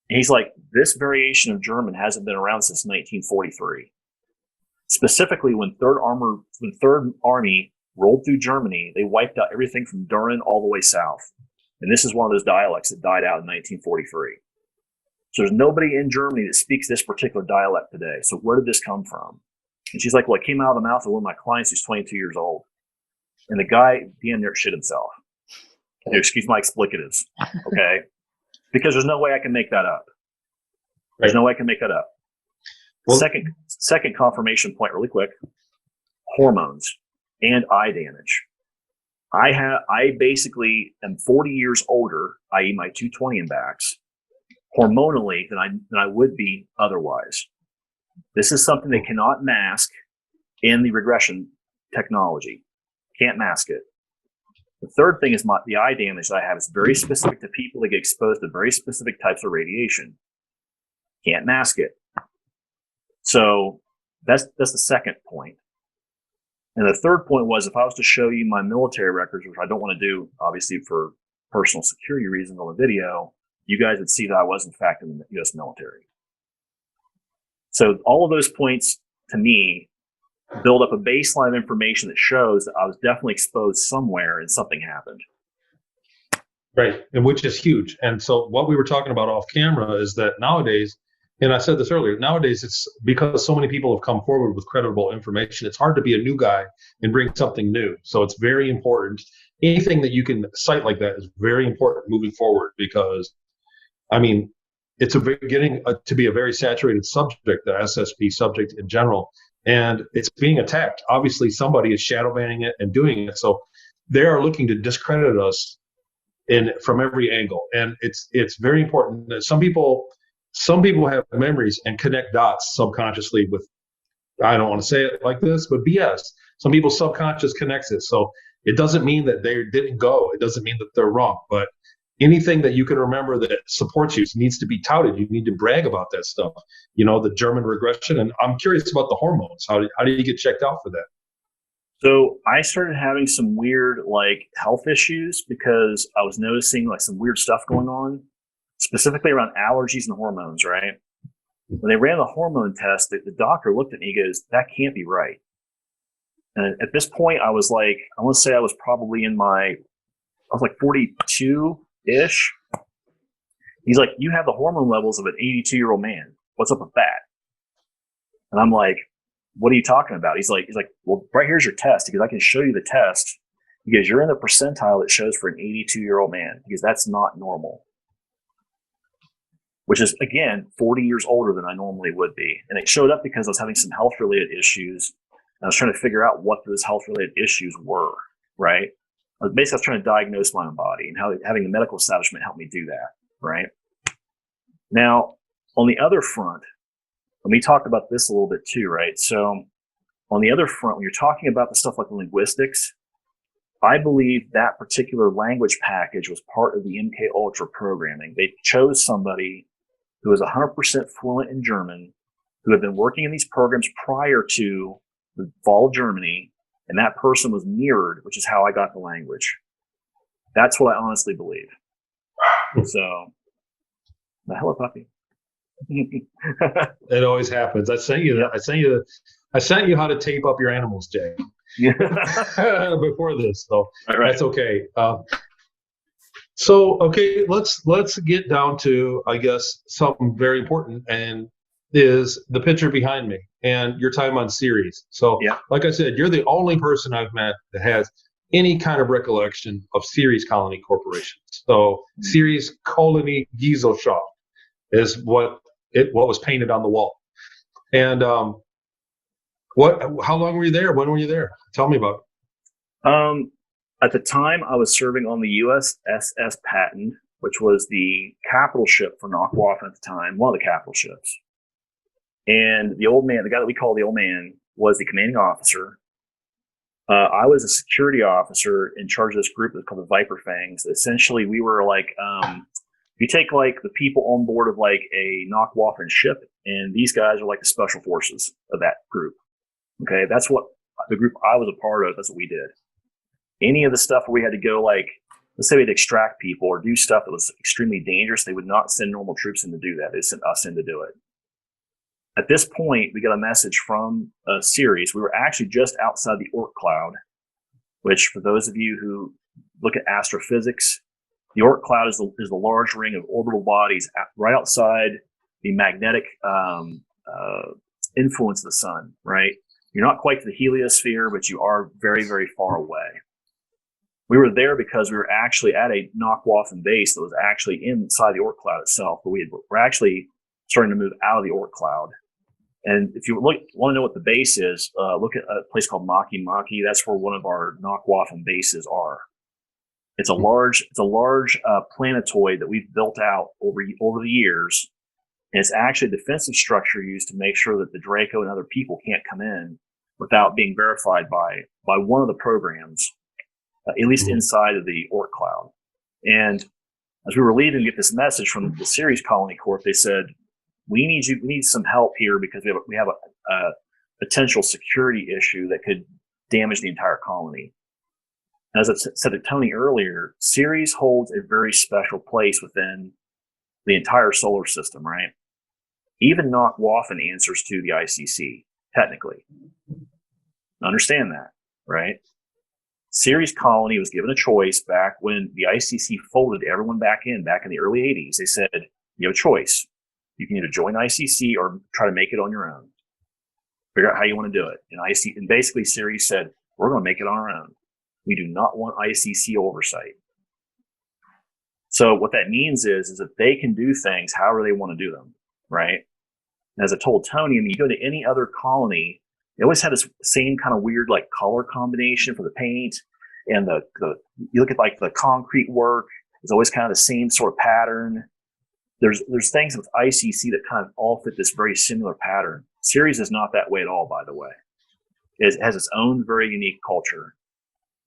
S1: And he's like, "This variation of German hasn't been around since 1943. Specifically, when Third Army rolled through Germany, they wiped out everything from Düren all the way south. And this is one of those dialects that died out in 1943. So there's nobody in Germany that speaks this particular dialect today. So where did this come from?" And she's like, "Well, it came out of the mouth of one of my clients who's 22 years old." And the guy, damn near shit himself. Excuse my explicatives, okay? Because there's no way I can make that up. There's no way I can make that up. Well, second confirmation point really quick, hormones and eye damage. I basically am 40 years older, i.e. my 220 and backs, hormonally than I would be otherwise. This is something they cannot mask in the regression technology. Can't mask it. The third thing is the eye damage that I have is very specific to people that get exposed to very specific types of radiation. Can't mask it. So that's the second point. And the third point was, if I was to show you my military records, which I don't want to do, obviously for personal security reasons on the video, you guys would see that I was in fact in the U.S. military. So all of those points to me build up a baseline of information that shows that I was definitely exposed somewhere and something happened.
S2: Right, and which is huge. And so what we were talking about off camera is that nowadays, and I said this earlier, nowadays it's because so many people have come forward with credible information, it's hard to be a new guy and bring something new. So it's very important. Anything that you can cite like that is very important moving forward, because, I mean, it's getting to be a very saturated subject, the SSP subject in general, and it's being attacked. Obviously, somebody is shadow banning it and doing it. So they are looking to discredit us from every angle. And it's very important that some people have memories and connect dots subconsciously with, I don't want to say it like this, but BS. Some people's subconscious connects it. So it doesn't mean that they didn't go. It doesn't mean that they're wrong. But anything that you can remember that supports you needs to be touted. You need to brag about that stuff. You know, the German regression. And I'm curious about the hormones. How do you get checked out for that?
S1: So I started having some weird health issues because I was noticing some weird stuff going on, specifically around allergies and hormones, right? When they ran the hormone test, the doctor looked at me and goes, "That can't be right." And at this point, I was I want to say I was probably I was 42-ish. He's like, "You have the hormone levels of an 82-year-old man. What's up with that?" And I'm like, "What are you talking about?" He's like, "Well, right here's your test." Because I can show you the test. Because you're in the percentile that shows for an 82-year-old man. Because that's not normal. Which is, again, 40 years older than I normally would be. And it showed up because I was having some health-related issues. And I was trying to figure out what those health-related issues were, right? I was trying to diagnose my own body, and how having the medical establishment helped me do that, right? Now, on the other front, and we talked about this a little bit too, right? So on the other front, when you're talking about the stuff like linguistics, I believe that particular language package was part of the MK Ultra programming. They chose somebody who was 100% fluent in German, who had been working in these programs prior to the fall of Germany, and that person was mirrored, which is how I got the language. That's what I honestly believe. So, the hell, puppy.
S2: It always happens. I sent you how to tape up your animals, Jay. Before this, so
S1: right.
S2: That's okay. So okay, let's get down to, I guess, something very important, and is the picture behind me and your time on Ceres. So, like I said, you're the only person I've met that has any kind of recollection of Ceres Colony Corporation. So, Ceres Colony Gesellschaft is what was painted on the wall. And how long were you there? When were you there? Tell me about it.
S1: At the time, I was serving on the USS Patton, which was the capital ship for Nakwafen at the time, one of the capital ships. And the old man, the guy that we call the old man, was the commanding officer. I was a security officer in charge of this group that's called the Viper Fangs. Essentially, we were like, you take like the people on board of like a Nakwafen ship, and these guys are like the special forces of that group. Okay, that's what the group I was a part of. That's what we did. Any of the stuff where we had to go, like, let's say we had to extract people or do stuff that was extremely dangerous, they would not send normal troops in to do that. They sent us in to do it. At this point, we got a message from Ceres. We were actually just outside the Oort cloud, which, for those of you who look at astrophysics, the Oort cloud is the large ring of orbital bodies right outside the magnetic influence of the sun, right? You're not quite to the heliosphere, but you are very, very far away. We were there because we were actually at a Nakwafen base that was actually inside the Oort cloud itself, but we're actually starting to move out of the Oort cloud. And if you want to know what the base is, look at a place called Maki Maki. That's where one of our Nakwafen bases are. It's a large planetoid that we've built out over the years, and it's actually a defensive structure used to make sure that the Draco and other people can't come in without being verified by one of the programs. At least inside of the Oort cloud. And as we were leaving to get this message from the Ceres Colony Corp, they said, we need some help here because we have a potential security issue that could damage the entire colony. As I said to Tony earlier, Ceres holds a very special place within the entire solar system, right? Even Nakwafen answers to the ICC, technically. Understand that, right? Ceres Colony was given a choice back when the ICC folded everyone back in the early 80s. They said, you have a choice. You can either join ICC or try to make it on your own. Figure out how you want to do it. And basically Ceres said, we're going to make it on our own. We do not want ICC oversight. So what that means is that they can do things however they want to do them, right? And as I told Tony, you go to any other colony, they always had this same kind of weird like color combination for the paint, and you look at like the concrete work, it's always kind of the same sort of pattern. There's things with ICC that kind of all fit this very similar pattern. Ceres is not that way at all, by the way. It has its own very unique culture,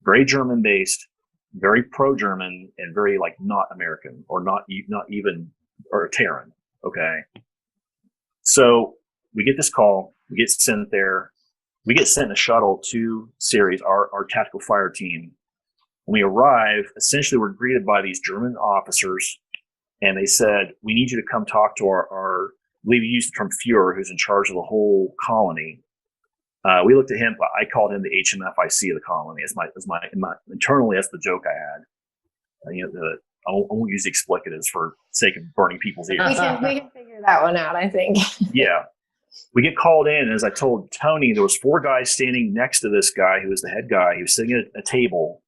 S1: very German based, very pro-German, and very like not American or not even or Terran. Okay, so we get this call, we get sent there. We get sent in a shuttle to Ceres, our tactical fire team. When we arrive, essentially we're greeted by these German officers, and they said, we need you to come talk to our we used the term Führer, who's in charge of the whole colony. We looked at him, I called him the HMFIC of the colony. Internally, that's the joke I had. I won't use the explicatives for sake of burning people's ears.
S3: We can figure that one out, I think. Yeah.
S1: We get called in, and as I told Tony, there was 4 guys standing next to this guy who was the head guy. He was sitting at a table,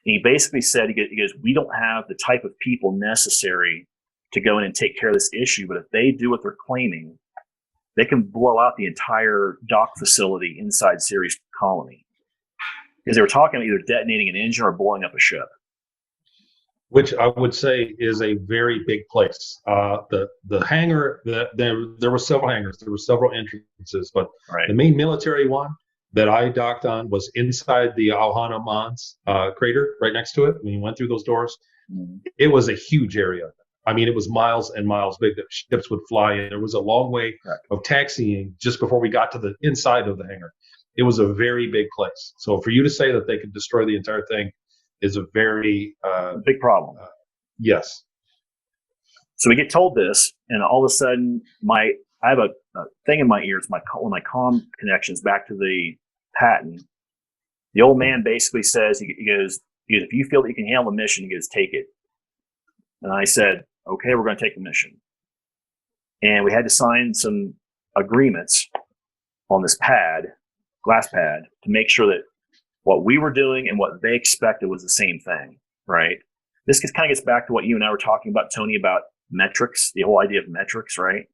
S1: and he basically said, he goes, we don't have the type of people necessary to go in and take care of this issue, but if they do what they're claiming, they can blow out the entire dock facility inside Ceres Colony. Because they were talking about either detonating an engine or blowing up a ship.
S2: Which I would say is a very big place. The hangar, there were several hangars, there were several entrances, but the main military one that I docked on was inside the Alhana Mons crater, right next to it. When you went through those doors, it was a huge area. I mean, it was miles and miles big that ships would fly in. There was a long way of taxiing just before we got to the inside of the hangar. It was a very big place. So for you to say that they could destroy the entire thing, is a very
S1: big problem.
S2: Yes.
S1: So we get told this, and all of a sudden, I have a thing in my ears. When my comm connections back to the patent. The old man basically says, he goes, if you feel that you can handle the mission, he goes, take it. And I said, okay, we're going to take the mission. And we had to sign some agreements on this glass pad, to make sure that what we were doing and what they expected was the same thing, right? This kind of gets back to what you and I were talking about, Tony, about metrics, the whole idea of metrics, right?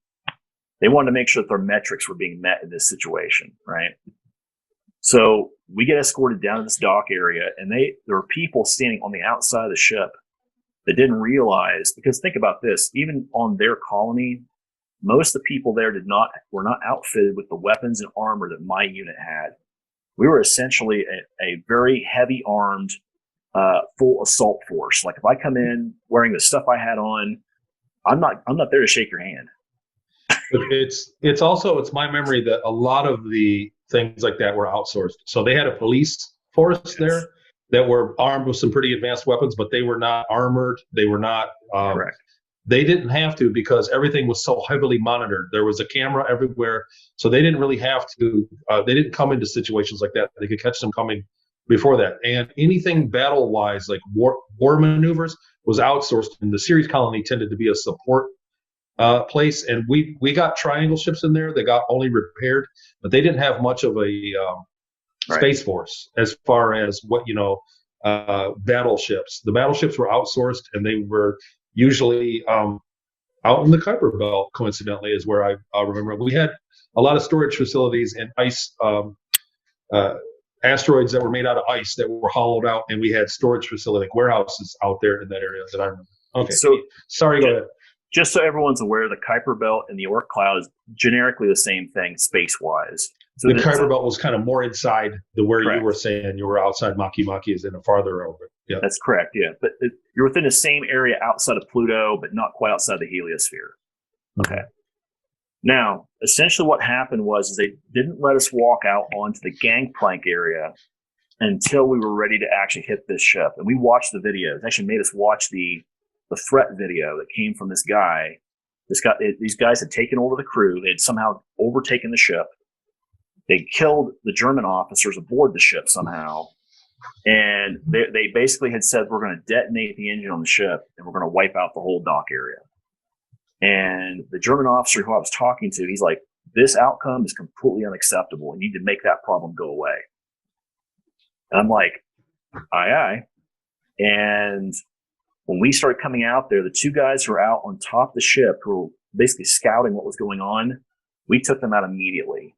S1: They wanted to make sure that their metrics were being met in this situation, right? So we get escorted down to this dock area, and there were people standing on the outside of the ship that didn't realize, because think about this, even on their colony, most of the people there were not outfitted with the weapons and armor that my unit had. We were essentially a very heavy armed, full assault force. Like if I come in wearing the stuff I had on, I'm not there to shake your hand.
S2: It's my memory that a lot of the things like that were outsourced. So they had a police force there that were armed with some pretty advanced weapons, but they were not armored. They were not.
S1: Correct.
S2: They didn't have to, because everything was so heavily monitored. There was a camera everywhere, so they didn't really have to. They didn't come into situations like that. They could catch them coming before that. And anything battle-wise, like war maneuvers, was outsourced. And the Ceres colony tended to be a support place. And we got triangle ships in there that got only repaired, but they didn't have much of a space force as far as battleships. The battleships were outsourced, and they were usually out in the Kuiper Belt, coincidentally, is where I remember. We had a lot of storage facilities and ice asteroids that were made out of ice that were hollowed out, and we had storage facility, like warehouses out there in that area that I remember. Okay,
S1: so
S2: sorry, go ahead.
S1: Just so everyone's aware, the Kuiper Belt and the Oort cloud is generically the same thing space-wise. So
S2: the Kuiper Belt was kind of more inside where
S1: correct.
S2: You were saying you were outside. Maki is in a farther over. Yeah,
S1: that's correct. Yeah, but you're within the same area outside of Pluto, but not quite outside the heliosphere. Okay. Now, essentially, what happened was they didn't let us walk out onto the gangplank area until we were ready to actually hit this ship, and we watched the video. It actually made us watch the threat video that came from this guy. These guys had taken over the crew. They had somehow overtaken the ship. They killed the German officers aboard the ship somehow. And they basically had said, we're going to detonate the engine on the ship, and we're going to wipe out the whole dock area. And the German officer who I was talking to, he's like, this outcome is completely unacceptable. You need to make that problem go away. And I'm like, aye, aye. And when we started coming out there, the two guys who were out on top of the ship, who were basically scouting what was going on, we took them out immediately.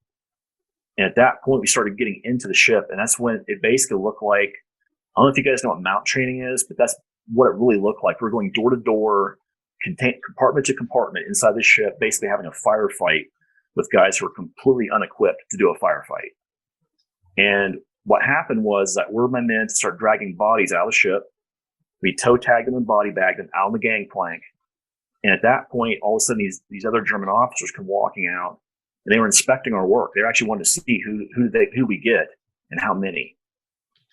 S1: And at that point, we started getting into the ship, and that's when it basically looked like, I don't know if you guys know what mount training is, but that's what it really looked like. We're going door to door, compartment to compartment inside the ship, basically having a firefight with guys who are completely unequipped to do a firefight. And what happened was that my men to start dragging bodies out of the ship. We toe tagged them and body bagged them out on the gangplank. And at that point, all of a sudden, these other German officers come walking out, and they were inspecting our work. They actually wanted to see who we get and how many.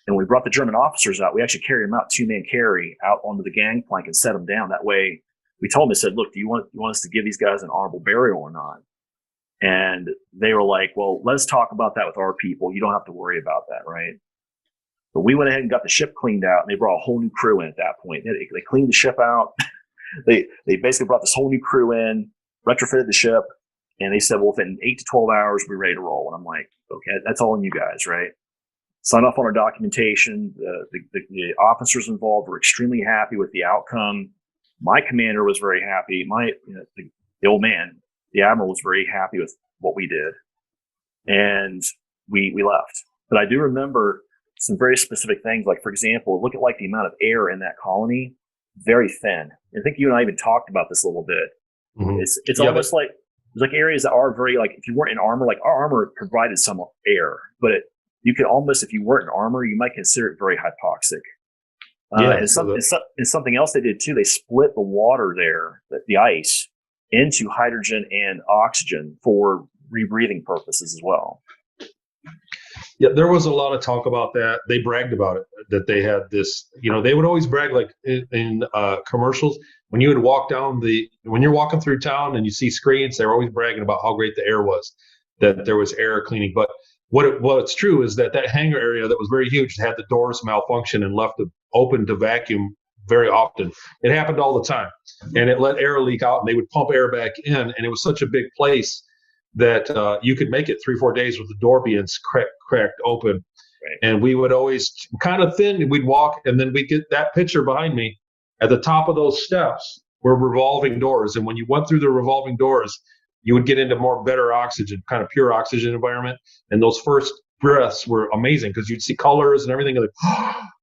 S1: And when we brought the German officers out, we actually carried them out, 2-man carry, out onto the gangplank and set them down. That way, we told them, I said, look, do you want us to give these guys an honorable burial or not? And they were like, well, let's talk about that with our people. You don't have to worry about that, right? But we went ahead and got the ship cleaned out, and they brought a whole new crew in at that point. They cleaned the ship out. They basically brought this whole new crew in, retrofitted the ship, and they said, well, within 8 to 12 hours, we're ready to roll. And I'm like, okay, that's all on you guys, right? Sign off on our documentation. The officers involved were extremely happy with the outcome. My commander was very happy. The old man, the admiral, was very happy with what we did. And we left. But I do remember some very specific things. Like, for example, look at like the amount of air in that colony, very thin. I think you and I even talked about this a little bit. Mm-hmm. It's almost like there's like areas that are very, like, if you weren't in armor, like our armor provided some air, but you could almost, if you weren't in armor, you might consider it very hypoxic. And something else they did too, they split the water there, the ice, into hydrogen and oxygen for rebreathing purposes as well.
S2: Yeah, there was a lot of talk about that. They bragged about it, that they had this, they would always brag like in commercials. When you would when you're walking through town and you see screens, they were always bragging about how great the air was, that there was air cleaning. But what's true is that hangar area that was very huge had the doors malfunction and left it open to vacuum very often. It happened all the time. And it let air leak out and they would pump air back in. And it was such a big place that you could make it 3-4 days with the door being cracked open. Right. And we would always kind of thin, we'd walk, and then we'd get that picture behind me. At the top of those steps were revolving doors. And when you went through the revolving doors, you would get into better oxygen, kind of pure oxygen environment. And those first breaths were amazing because you'd see colors and everything.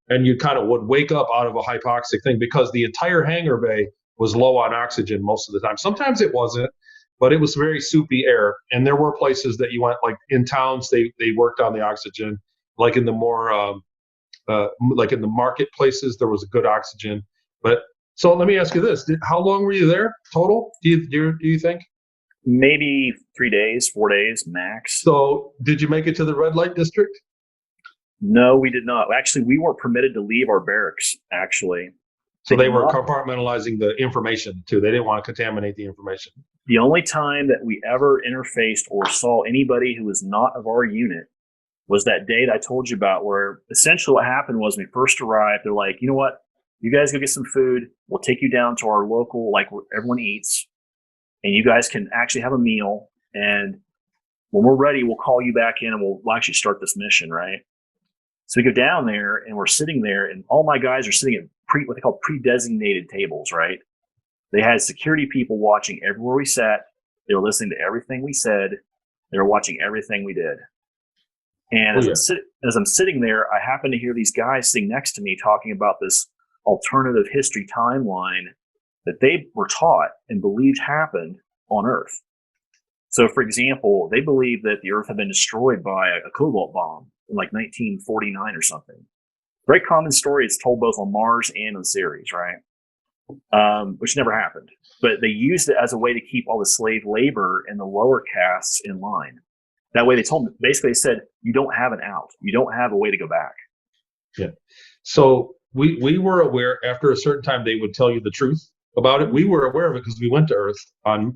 S2: And you kind of would wake up out of a hypoxic thing because the entire hangar bay was low on oxygen most of the time. Sometimes it wasn't, but it was very soupy air. And there were places that you went, like in towns, they worked on the oxygen, like in the more, like in the marketplaces, there was a good oxygen. But so let me ask you this: how long were you there total? Do you think?
S1: Maybe 3 days, 4 days max.
S2: So did you make it to the red light district?
S1: No, we did not. Actually, we weren't permitted to leave our barracks. Actually,
S2: so they were compartmentalizing the information too. They didn't want to contaminate the information.
S1: The only time that we ever interfaced or saw anybody who was not of our unit was that day that I told you about, where essentially what happened was when we first arrived, they're like, you know what? You guys go get some food. We'll take you down to our local, like where everyone eats, and you guys can actually have a meal. And when we're ready, we'll call you back in and we'll actually start this mission, right? So we go down there and we're sitting there, and all my guys are sitting at what they call pre-designated tables, right? They had security people watching everywhere we sat. They were listening to everything we said. They were watching everything we did. And as I'm sitting there, I happen to hear these guys sitting next to me talking about this alternative history timeline that they were taught and believed happened on Earth. So, for example, they believed that the Earth had been destroyed by a cobalt bomb in like 1949 or something. Very common story. It's told both on Mars and on Ceres, right? Which never happened. But they used it as a way to keep all the slave labor and the lower castes in line. That way they told them, basically they said, you don't have an out. You don't have a way to go back.
S2: Yeah. So we were aware after a certain time they would tell you the truth about it. We were aware of it because we went to Earth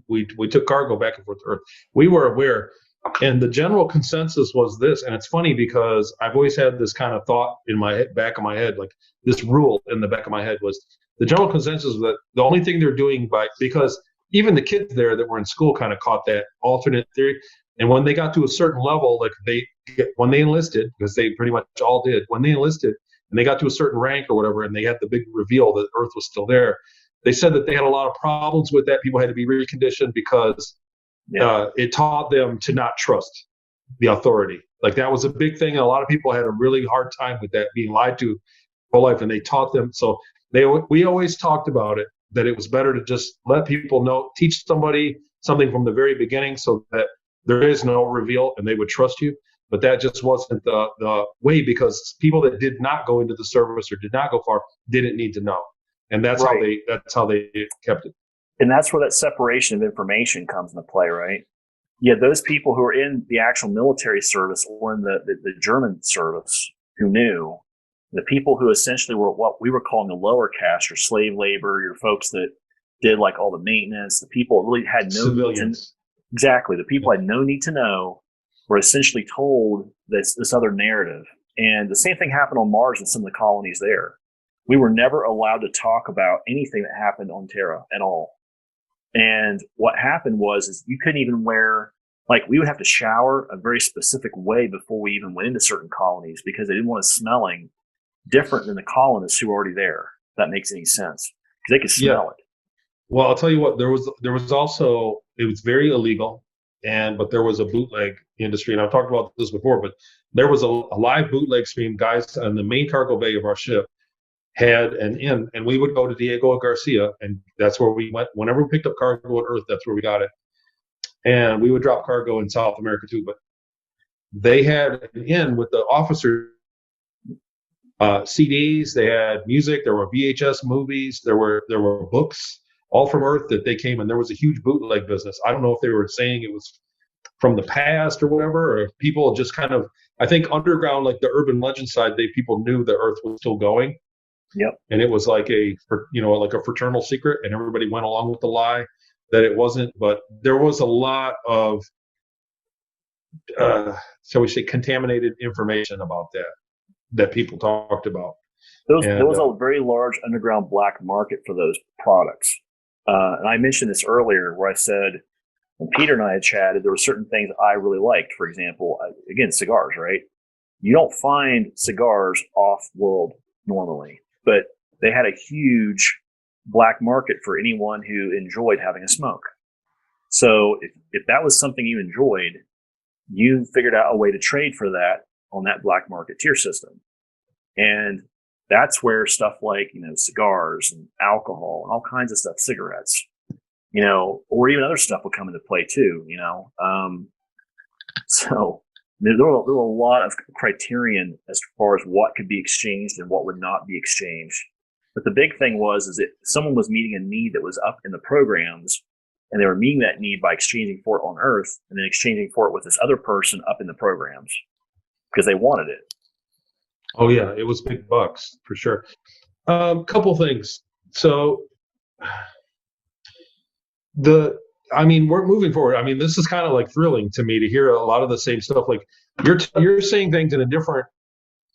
S2: we took cargo back and forth to Earth. We were aware. And the general consensus was this, and it's funny because I've always had this kind of thought in my back of my head, like this rule in the back of my head was the general consensus that the only thing they're doing because even the kids there that were in school kind of caught that alternate theory. And when they got to a certain level, like when they enlisted, because they pretty much all did, when they enlisted and they got to a certain rank or whatever, and they had the big reveal that Earth was still there, they said that they had a lot of problems with that. People had to be reconditioned because it taught them to not trust the authority. Like that was a big thing. And a lot of people had a really hard time with that, being lied to whole life, and they taught them. So we always talked about it, that it was better to just let people know, teach somebody something from the very beginning so that there is no reveal and they would trust you. But that just wasn't the way, because people that did not go into the service or did not go far didn't need to know. And that's how they kept it.
S1: And that's where that separation of information comes into play, right? Yeah, those people who are in the actual military service or in the German service who knew, the people who essentially were what we were calling the lower caste, your slave labor, your folks that did like all the maintenance, the people really had no
S2: civilians.
S1: Exactly. The people had no need to know were essentially told this other narrative. And the same thing happened on Mars and some of the colonies there. We were never allowed to talk about anything that happened on Terra at all. And what happened is you couldn't even wear, like we would have to shower a very specific way before we even went into certain colonies because they didn't want us smelling different than the colonists who were already there. If that makes any sense. Because they could smell it.
S2: Well, I'll tell you what, there was also, it was very illegal, but there was a bootleg industry, and I've talked about this before, but there was a live bootleg stream. Guys on the main cargo bay of our ship had an inn, and we would go to Diego Garcia, and that's where we went. Whenever we picked up cargo on Earth, that's where we got it. And we would drop cargo in South America too, but they had an inn with the officers. CDs, they had music, there were VHS movies, there were books, all from Earth that they came, and there was a huge bootleg business. I don't know if they were saying it was from the past or whatever, or if people just kind of, I think underground, like the urban legend side, people knew the Earth was still going.
S1: Yep.
S2: And it was like like a fraternal secret, and everybody went along with the lie that it wasn't. But there was a lot of, shall we say, contaminated information about that people talked about.
S1: There was a very large underground black market for those products. And I mentioned this earlier where I said, when Peter and I had chatted, there were certain things I really liked. For example, again, cigars, right? You don't find cigars off-world normally, but they had a huge black market for anyone who enjoyed having a smoke. So if that was something you enjoyed, you figured out a way to trade for that on that black market tier system. And that's where stuff like, cigars and alcohol and all kinds of stuff, cigarettes, or even other stuff would come into play too, So there were a lot of criterion as far as what could be exchanged and what would not be exchanged. But the big thing is that someone was meeting a need that was up in the programs, and they were meeting that need by exchanging for it on Earth and then exchanging for it with this other person up in the programs because they wanted it.
S2: Oh yeah, it was big bucks for sure. Couple things. So we're moving forward. I mean, this is kind of like thrilling to me to hear a lot of the same stuff. Like you're saying things in a different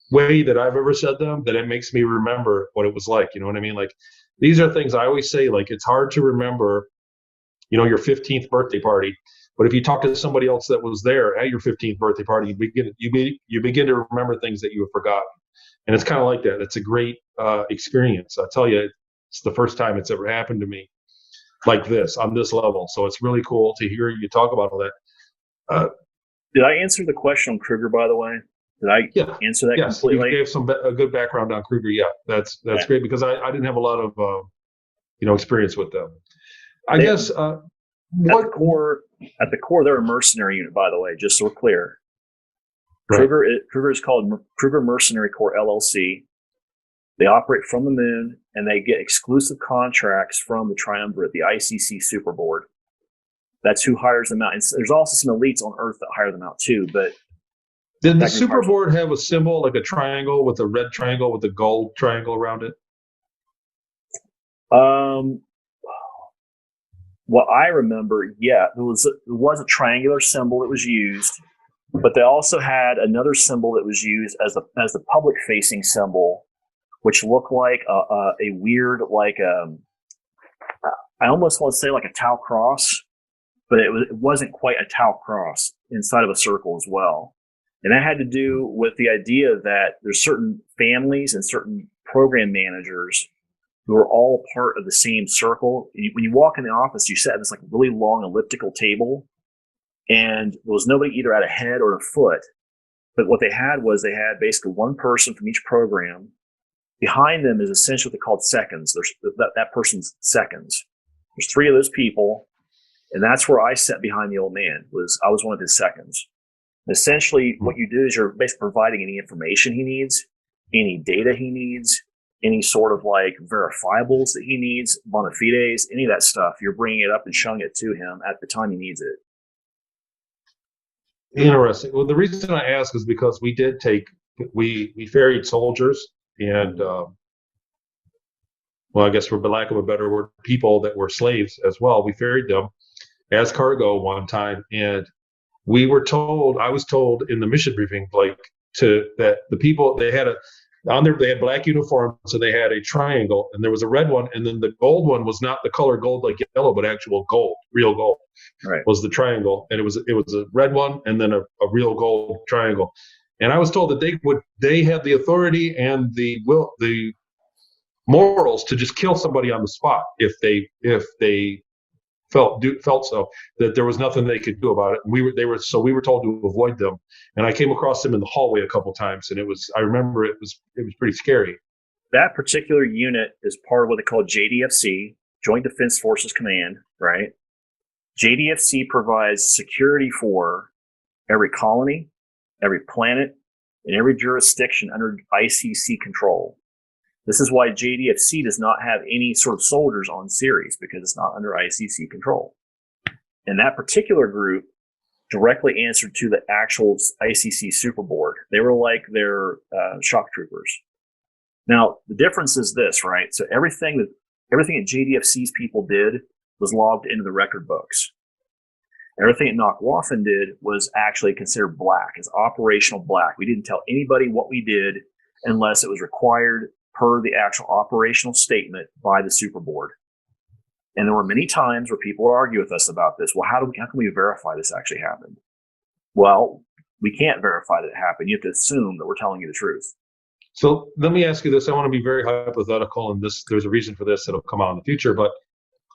S2: way that I've ever said them, that it makes me remember what it was like. You know what I mean? Like these are things I always say, like it's hard to remember, your 15th birthday party. But if you talk to somebody else that was there at your 15th birthday party, you begin to remember things that you have forgotten. And it's kind of like that. It's a great experience. I tell you, it's the first time it's ever happened to me like this on this level. So it's really cool to hear you talk about all that.
S1: Did I answer the question on Kruger, by the way? Did I answer that completely?
S2: You gave a good background on Kruger. Yeah, that's great because I didn't have a lot of experience with them. I guess
S1: at the core, they're a mercenary unit, by the way, just so we're clear. Right. Kruger is called Kruger Mercenary Corps LLC. They operate from the moon, and they get exclusive contracts from the Triumvirate, the ICC Super Board. That's who hires them out. And there's also some elites on Earth that hire them out too. But
S2: did the Super Board have a symbol like a triangle with a red triangle with a gold triangle around it?
S1: What I remember, there was a triangular symbol that was used, but they also had another symbol that was used as the public-facing symbol, which looked like a weird, like I almost want to say like a Tau cross, but it wasn't quite a Tau cross inside of a circle as well. And that had to do with the idea that there's certain families and certain program managers who are all part of the same circle. When you walk in the office, you sit at this like really long elliptical table, and there was nobody either at a head or a foot. But what they had basically one person from each program. Behind them is essentially what they called seconds. There's that person's seconds. There's three of those people, and that's where I sat behind the old man. I was one of his seconds. And essentially, what you do is you're basically providing any information he needs, any data he needs, any sort of like verifiables that he needs, bona fides, any of that stuff. You're bringing it up and showing it to him at the time he needs it.
S2: Interesting. Well, the reason I ask is because we ferried soldiers and, I guess for lack of a better word, people that were slaves as well. We ferried them as cargo one time, and I was told in the mission briefing, that the people they had black uniforms, and they had a triangle, and there was a red one, and then the gold one was not the color gold like yellow, but actual gold, real gold. Right. Was the triangle, and it was a red one, and then a real gold triangle. And I was told that they had the authority and the morals to just kill somebody on the spot if they felt so, that there was nothing they could do about it. And we were told to avoid them. And I came across them in the hallway a couple times, and I remember it was pretty scary.
S1: That particular unit is part of what they call JDFC, Joint Defense Forces Command, right? JDFC provides security for every colony, every planet, and every jurisdiction under ICC control. This is why JDFC does not have any sort of soldiers on Ceres, because it's not under ICC control. And that particular group directly answered to the actual ICC Super Board. They were like their shock troopers. Now, the difference is this, right? So everything that JDFC's people did was logged into the record books. Everything that Knockwaffen did was actually considered black, as operational black. We didn't tell anybody what we did unless it was required per the actual operational statement by the Super Board. And there were many times where people would argue with us about this. Well, how can we verify this actually happened? Well, we can't verify that it happened. You have to assume that we're telling you the truth.
S2: So let me ask you this. I want to be very hypothetical, and there's a reason for this that'll come out in the future. But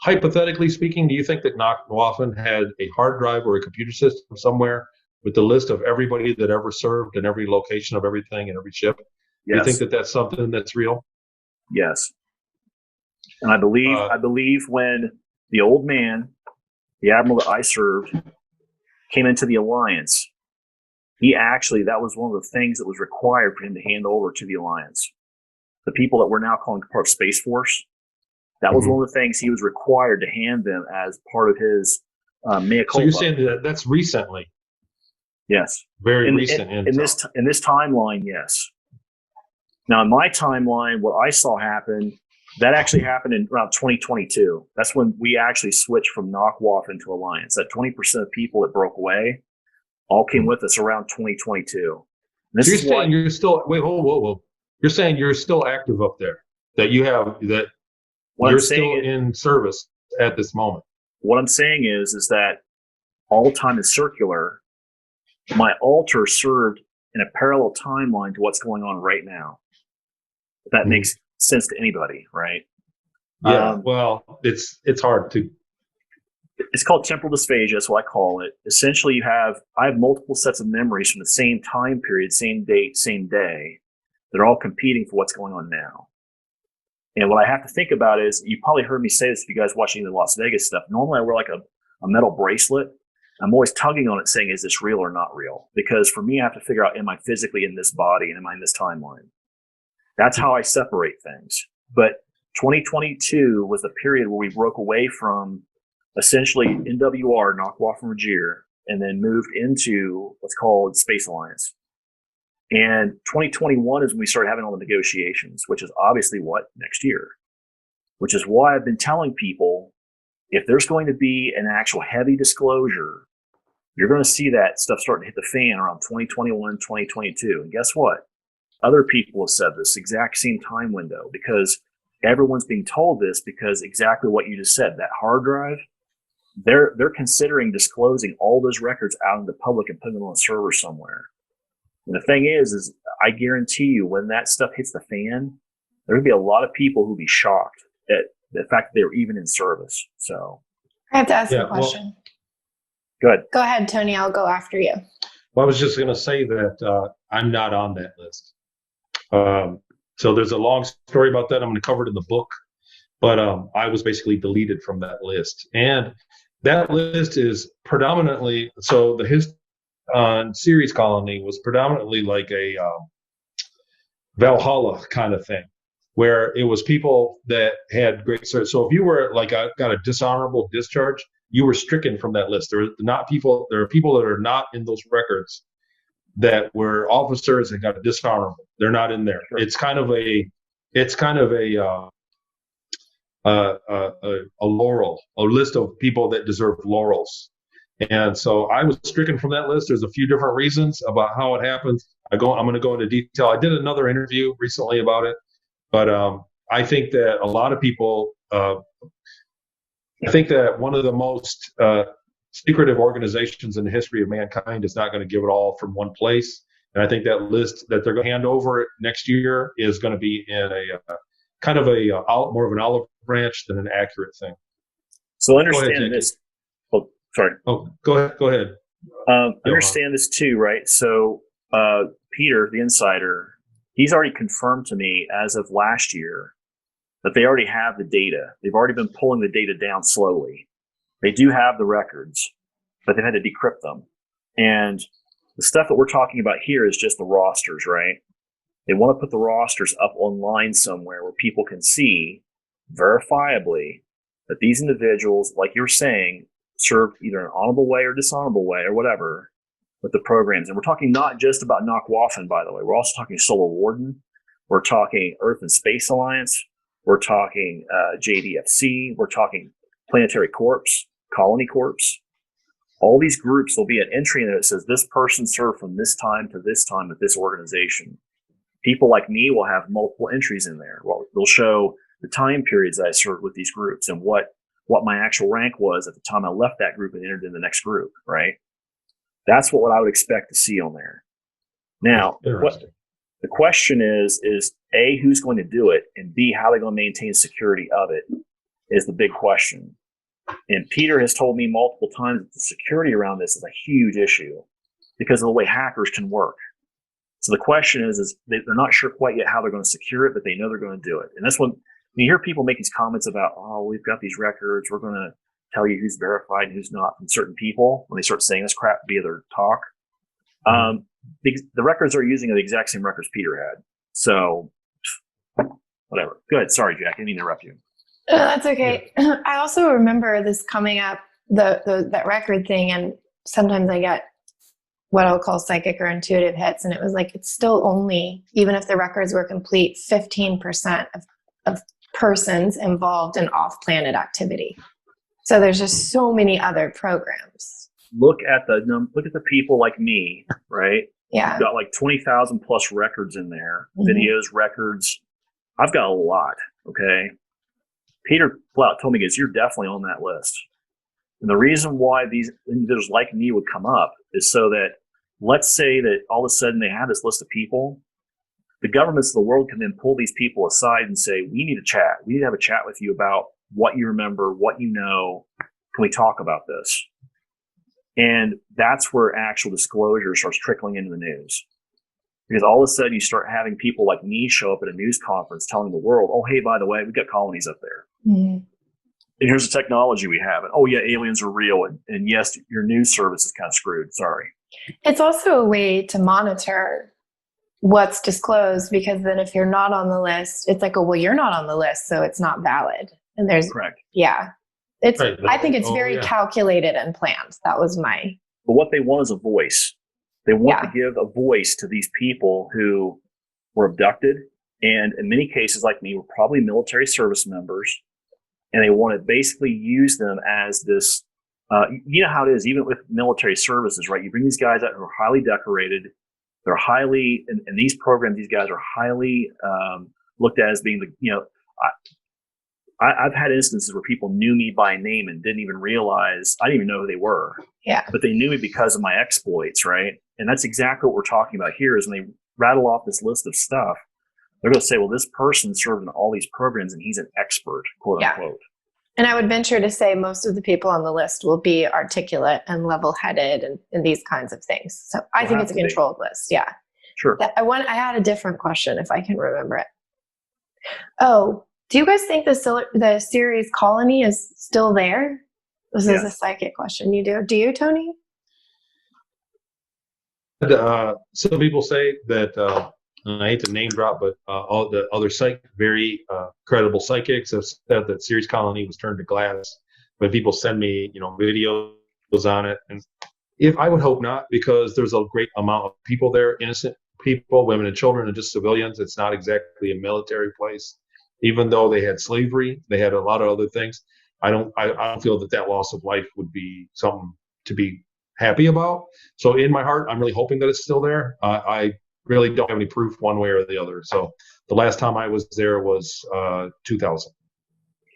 S2: hypothetically speaking, do you think that Knockwaffen had a hard drive or a computer system somewhere with the list of everybody that ever served and every location of everything and every ship?
S1: Yes.
S2: Do you think that that's something that's real?
S1: Yes. And I believe when the old man, the admiral that I served, came into the Alliance, that was one of the things that was required for him to hand over to the Alliance. The people that we're now calling part of Space Force, that was one of the things he was required to hand them as part of his mea culpa.
S2: So you're saying that that's recently?
S1: Yes.
S2: Very recent.
S1: In this timeline, yes. Now, in my timeline, what I saw happen, that actually happened in around 2022. That's when we actually switched from Knockwaffen to Alliance. That 20% of people that broke away all came with us around 2022.
S2: So you're saying you're still, wait, whoa. You're saying you're still active up there, that you're still in service at this moment.
S1: What I'm saying is that all time is circular. My altar served in a parallel timeline to what's going on right now. If that makes sense to anybody, right?
S2: Yeah. Well, it's hard to.
S1: It's called temporal dysphagia. That's what I call it. Essentially, I have multiple sets of memories from the same time period, same date, same day. They're all competing for what's going on now. And what I have to think about is, you probably heard me say this if you guys watching the Las Vegas stuff. Normally, I wear like a metal bracelet. I'm always tugging on it saying, is this real or not real? Because for me, I have to figure out, am I physically in this body and am I in this timeline? That's how I separate things. But 2022 was the period where we broke away from essentially NWR, Knockwaffen Regier, and then moved into what's called Space Alliance. And 2021 is when we started having all the negotiations, which is obviously next year, which is why I've been telling people, if there's going to be an actual heavy disclosure, you're going to see that stuff starting to hit the fan around 2021, 2022. And guess what? Other people have said this exact same time window, because everyone's being told this, because exactly what you just said, that hard drive, they're considering disclosing all those records out in the public and putting them on a server somewhere. And the thing is I guarantee you, when that stuff hits the fan, there's going to be a lot of people who'll be shocked at the fact that they were even in service. So
S3: I have to ask you a question.
S1: Good.
S3: Go ahead, Tony. I'll go after you.
S2: Well, I was just going to say that I'm not on that list. So there's a long story about that. I'm going to cover it in the book. But I was basically deleted from that list. And that list is predominantly, so the Ceres colony was predominantly like a Valhalla kind of thing, where it was people that had great service. So if you were got a dishonorable discharge, you were stricken from that list. There are people that are not in those records that were officers that got a dishonorable. They're not in there. Sure. It's kind of a laurel, a list of people that deserve laurels. And so I was stricken from that list. There's a few different reasons about how it happened. I'm going to go into detail. I did another interview recently about it, but I think that a lot of people, I think that one of the most secretive organizations in the history of mankind is not going to give it all from one place. And I think that list that they're going to hand over next year is going to be in a kind of more of an olive branch than an accurate thing.
S1: So understand this. Oh, sorry.
S2: Oh, go ahead.
S1: Understand this too, right? So Peter, the insider, he's already confirmed to me as of last year that they already have the data. They've already been pulling the data down slowly. They do have the records, but they've had to decrypt them. And the stuff that we're talking about here is just the rosters, right? They want to put the rosters up online somewhere where people can see verifiably that these individuals, like you're saying, served either in an honorable way or dishonorable way or whatever with the programs. And we're talking not just about Nakwafen, by the way. We're also talking Solar Warden. We're talking Earth and Space Alliance. We're talking JDFC. We're talking Planetary Corps, Colony Corps. All these groups, there'll be an entry in there that says this person served from this time to this time at this organization. People like me will have multiple entries in there. Well, they'll show the time periods that I served with these groups and what my actual rank was at the time I left that group and entered in the next group, right? That's what I would expect to see on there. Now, the question is A, who's going to do it, and B, how they're going to maintain security of it is the big question. And Peter has told me multiple times that the security around this is a huge issue because of the way hackers can work. So the question is they're not sure quite yet how they're going to secure it, but they know they're going to do it. And that's when you hear people make these comments about, oh, we've got these records, we're going to tell you who's verified and who's not from certain people when they start saying this crap via their talk. The records they're using are the exact same records Peter had. So whatever. Go ahead. Sorry, Jack. I didn't mean to interrupt you.
S3: That's okay. Yeah. I also remember this coming up, that record thing, and sometimes I get what I'll call psychic or intuitive hits, and it was like, it's still only, even if the records were complete, 15% of persons involved in off-planet activity. So there's just so many other programs.
S1: Look at the people like me, right?
S3: Yeah.
S1: You've got like 20,000 plus records in there, videos, records. I've got a lot. Okay. Peter Flout told me, you're definitely on that list. And the reason why these individuals like me would come up is so that, let's say that all of a sudden they have this list of people, the governments of the world can then pull these people aside and say, we need to chat. We need to have a chat with you about what you remember, what you know. Can we talk about this? And that's where actual disclosure starts trickling into the news. Because all of a sudden you start having people like me show up at a news conference telling the world, oh, hey, by the way, we've got colonies up there. And here's the technology we have. And oh, yeah, aliens are real. And yes, your news service is kind of screwed. Sorry.
S3: It's also a way to monitor what's disclosed, because then if you're not on the list, it's like, oh, well, you're not on the list, so it's not valid. And there's,
S1: correct.
S3: Yeah. It's,
S2: right.
S3: I think it's very calculated and planned. That was my.
S1: But what they want is a voice. They want to give a voice to these people who were abducted. And in many cases, like me, were probably military service members. And they want to basically use them as this, you know how it is, even with military services, right? You bring these guys out who are highly decorated. They're highly, in these programs, these guys are highly looked at as being I've had instances where people knew me by name and didn't even realize, I didn't even know who they were.
S3: Yeah.
S1: But they knew me because of my exploits, right? And that's exactly what we're talking about here is when they rattle off this list of stuff, they're going to say, well, this person served in all these programs and he's an expert, quote unquote.
S3: And I would venture to say most of the people on the list will be articulate and level-headed and these kinds of things. So I think it's a controlled list. Yeah.
S1: Sure.
S3: I had a different question if I can remember it. Oh, do you guys think the Ceres colony is still there? This is a psychic question. You do? Do you, Tony?
S2: Some people say that, I hate to name drop, but all the other very credible psychics have said that Ceres colony was turned to glass. When people send me, videos on it, and if I would hope not, because there's a great amount of people there, innocent people, women and children, and just civilians. It's not exactly a military place. Even though they had slavery, they had a lot of other things. I don't feel that loss of life would be something to be happy about. So in my heart, I'm really hoping that it's still there. I really don't have any proof one way or the other. So the last time I was there was 2000.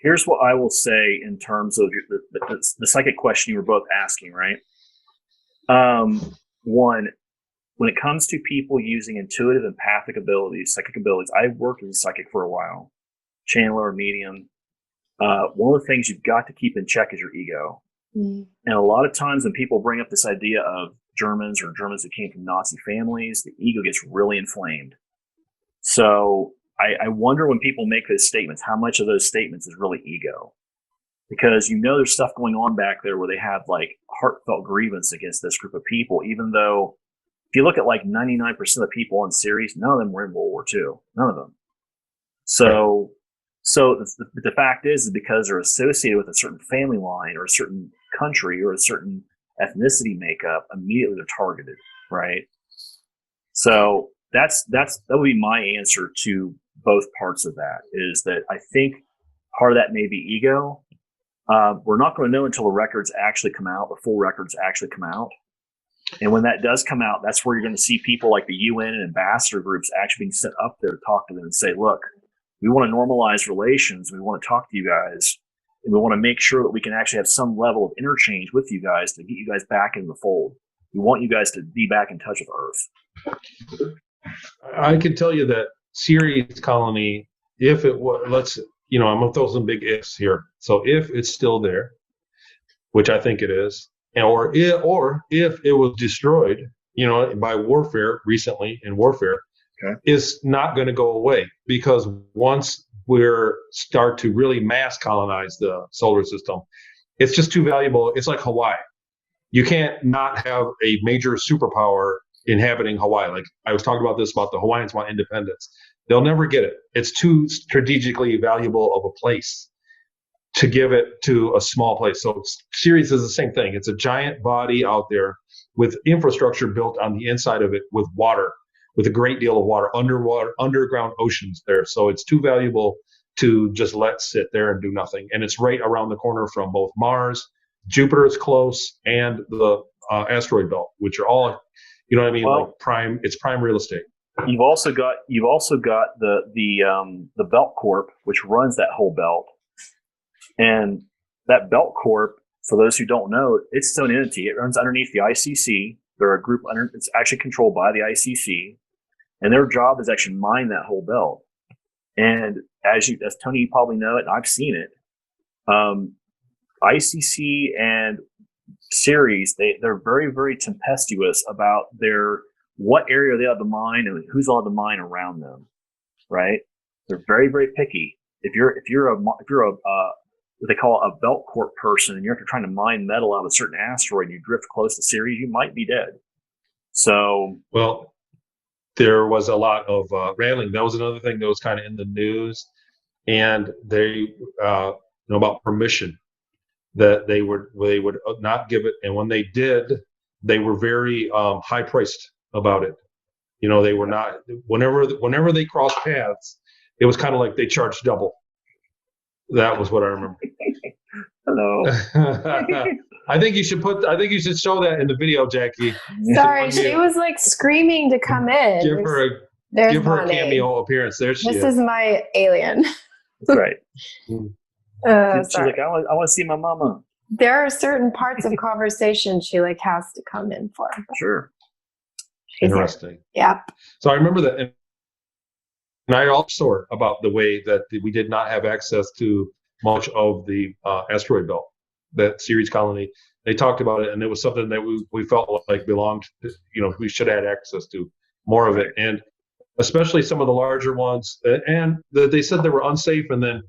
S1: Here's what I will say in terms of the psychic question you were both asking, right? One, when it comes to people using intuitive, empathic abilities, psychic abilities, I've worked as a psychic for a while. Channeler, medium. One of the things you've got to keep in check is your ego. And a lot of times when people bring up this idea of Germans or Germans who came from Nazi families, the ego gets really inflamed. So I wonder when people make those statements, how much of those statements is really ego? Because there's stuff going on back there where they have like heartfelt grievance against this group of people, even though if you look at like 99% of the people on Ceres, none of them were in World War II. None of them. So the fact is because they're associated with a certain family line or a certain country or a certain ethnicity makeup, immediately they're targeted, right? So that would be my answer to both parts of that, is that I think part of that may be ego. We're not going to know until the records actually come out, the full records actually come out. And when that does come out, that's where you're going to see people like the UN and ambassador groups actually being sent up there to talk to them and say, look, we want to normalize relations. We want to talk to you guys. And we want to make sure that we can actually have some level of interchange with you guys to get you guys back in the fold. We want you guys to be back in touch with Earth.
S2: I can tell you that Ceres colony, if it was, I'm going to throw some big ifs here. So if it's still there, which I think it is, or if it was destroyed, by warfare recently in warfare,
S1: okay,
S2: is not going to go away, because once we're start to really mass colonize the solar system, it's just too valuable. It's like Hawaii. You can't not have a major superpower inhabiting Hawaii. Like I was talking about the Hawaiians want independence. They'll never get it. It's too strategically valuable of a place to give it to a small place. So Ceres is the same thing. It's a giant body out there with infrastructure built on the inside of it with water, with a great deal of water, underground oceans there. So it's too valuable to just let sit there and do nothing. And it's right around the corner from both Mars, Jupiter is close, and the asteroid belt, which are all, you know what I mean?
S1: Well,
S2: like prime, it's prime real estate.
S1: You've also got the Belt Corp, which runs that whole belt. And that Belt Corp, for those who don't know, it's its own entity. It runs underneath the ICC. They're a group it's actually controlled by the ICC, and their job is actually mine that whole belt. And as Tony, you probably know it, and I've seen it. ICC and Ceres, they're very, very tempestuous about what area they allowed to mine and who's allowed to mine around them. Right? They're very, very picky. If you're a what they call a Belt Corp person, and you're trying to mine metal out of a certain asteroid and you drift close to Ceres, you might be dead. So,
S2: well, there was a lot of railing. That was another thing that was kind of in the news, and they about permission, that they would not give it, and when they did, they were very high priced about it. They were not. Whenever they crossed paths, it was kind of like they charged double. That was what I remember.
S1: Hello.
S2: I think you should show that in the video, Jackie.
S3: Sorry, she was like screaming to come in.
S2: Give her a cameo appearance. There she is.
S3: This is my alien.
S1: That's right. She's
S3: sorry.
S1: like, I want to see my mama.
S3: There are certain parts of conversation she has to come in for.
S1: Sure.
S2: Interesting.
S3: Yeah.
S2: So I remember that. And I also about the way that we did not have access to much of the asteroid belt, that Ceres colony. They talked about it, and it was something that we felt like belonged to, we should have had access to more of it. And especially some of the larger ones. And they said they were unsafe. And then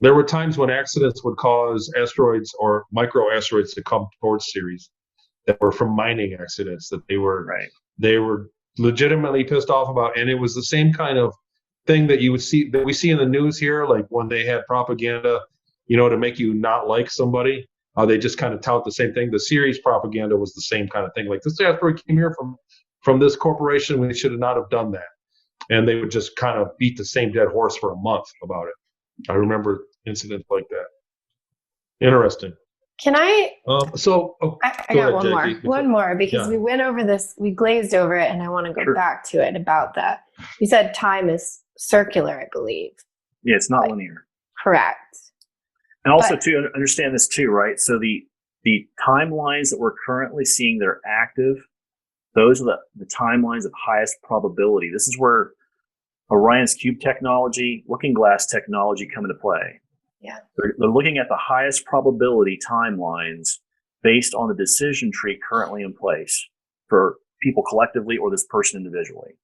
S2: there were times when accidents would cause asteroids or micro asteroids to come towards Ceres that were from mining accidents that they were legitimately pissed off about. And it was the same kind of thing that we see in the news here, like when they had propaganda, to make you not like somebody. They just kind of tout the same thing. The Ceres propaganda was the same kind of thing. Like, this asteroid came here from this corporation. We should not have done that. And they would just kind of beat the same dead horse for a month about it. I remember incidents like that. Interesting.
S3: Can I?
S2: I
S3: got one more because we went over this, we glazed over it, and I want to go back to it about that. You said time is circular, I believe.
S1: Yeah, it's not linear.
S3: Correct.
S1: And also, to understand this too, right? So the timelines that we're currently seeing that are active, those are the timelines of highest probability. This is where Orion's cube technology, looking glass technology come into play.
S3: Yeah.
S1: They're looking at the highest probability timelines based on the decision tree currently in place for people collectively or this person individually.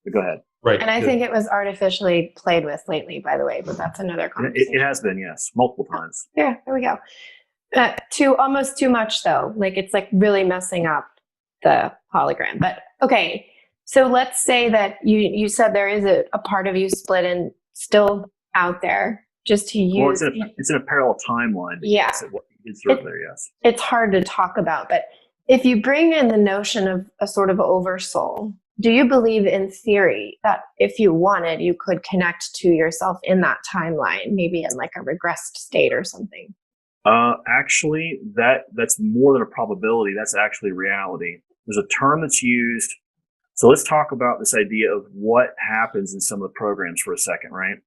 S1: But go ahead.
S2: Right.
S3: And I think it was artificially played with lately, by the way, but that's another conversation.
S1: It has been, yes, multiple times.
S3: Yeah, there we go. Almost too much, though. Like, it's like really messing up the hologram. But okay, so let's say that you said there is a part of you split and still out there. Just to use,
S1: it's in a parallel timeline.
S3: Yeah.
S1: insert there, yes.
S3: It's hard to talk about, but if you bring in the notion of a sort of oversoul, do you believe in theory that if you wanted, you could connect to yourself in that timeline, maybe in like a regressed state or something?
S1: Actually, that's more than a probability. That's actually reality. There's a term that's used. So let's talk about this idea of what happens in some of the programs for a second, right?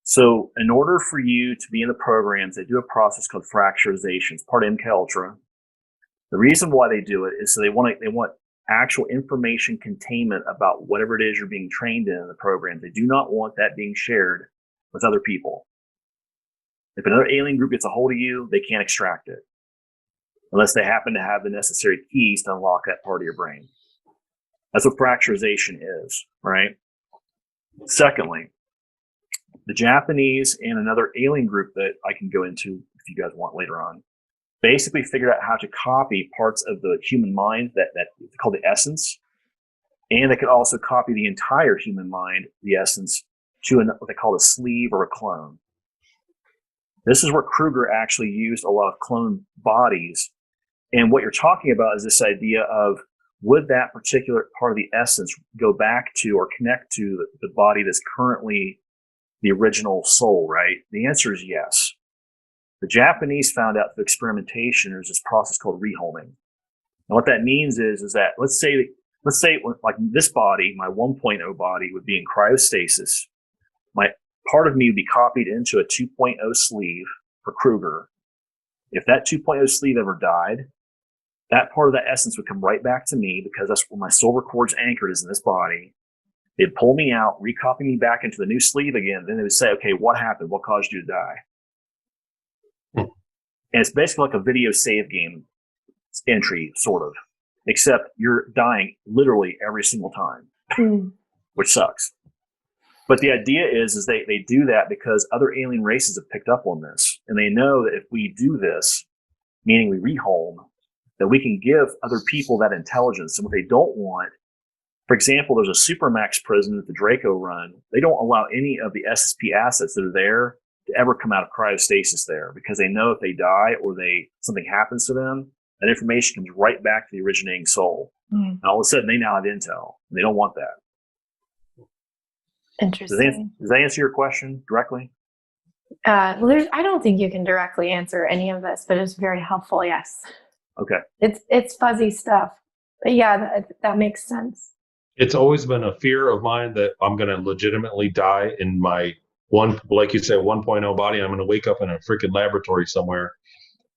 S1: So in order for you to be in the programs, they do a process called fracturization. It's part of MK Ultra. The reason why they do it is so they want actual information containment about whatever it is you're being trained in the program. They do not want that being shared with other people. If another alien group gets a hold of you, they can't extract it unless they happen to have the necessary keys to unlock that part of your brain. That's what fracturization is, right? Secondly, the Japanese and another alien group that I can go into if you guys want later on basically figured out how to copy parts of the human mind that called the essence, and they could also copy the entire human mind, the essence, to what they call a sleeve or a clone. This is where Kruger actually used a lot of clone bodies. And what you're talking about is this idea of, would that particular part of the essence go back to or connect to the body that's currently the original soul, right? The answer is yes. The Japanese found out through experimentation there's this process called rehoming. And what that means is that let's say like this body, my 1.0 body would be in cryostasis. My part of me would be copied into a 2.0 sleeve for Kruger. If that 2.0 sleeve ever died, that part of that essence would come right back to me because that's where my soul record's anchored is in this body. They'd pull me out, recopy me back into the new sleeve again. Then they would say, okay, what happened? What caused you to die? And it's basically like a video save game entry, sort of, except you're dying literally every single time, which sucks. But the idea is they do that because other alien races have picked up on this. And they know that if we do this, meaning we rehome, that we can give other people that intelligence. And what they don't want, for example, there's a Supermax prison that the Draco run. They don't allow any of the SSP assets that are there to ever come out of cryostasis there because they know if they die or something happens to them, that information comes right back to the originating soul. And all of a sudden, they now have intel. And they don't want that.
S3: Interesting.
S1: Does that answer your question directly?
S3: Well, I don't think you can directly answer any of this, but it's very helpful. Yes.
S1: Okay.
S3: It's fuzzy stuff, but yeah, that makes sense.
S2: It's always been a fear of mine that I'm going to legitimately die in my like you said, 1.0 body. I'm going to wake up in a freaking laboratory somewhere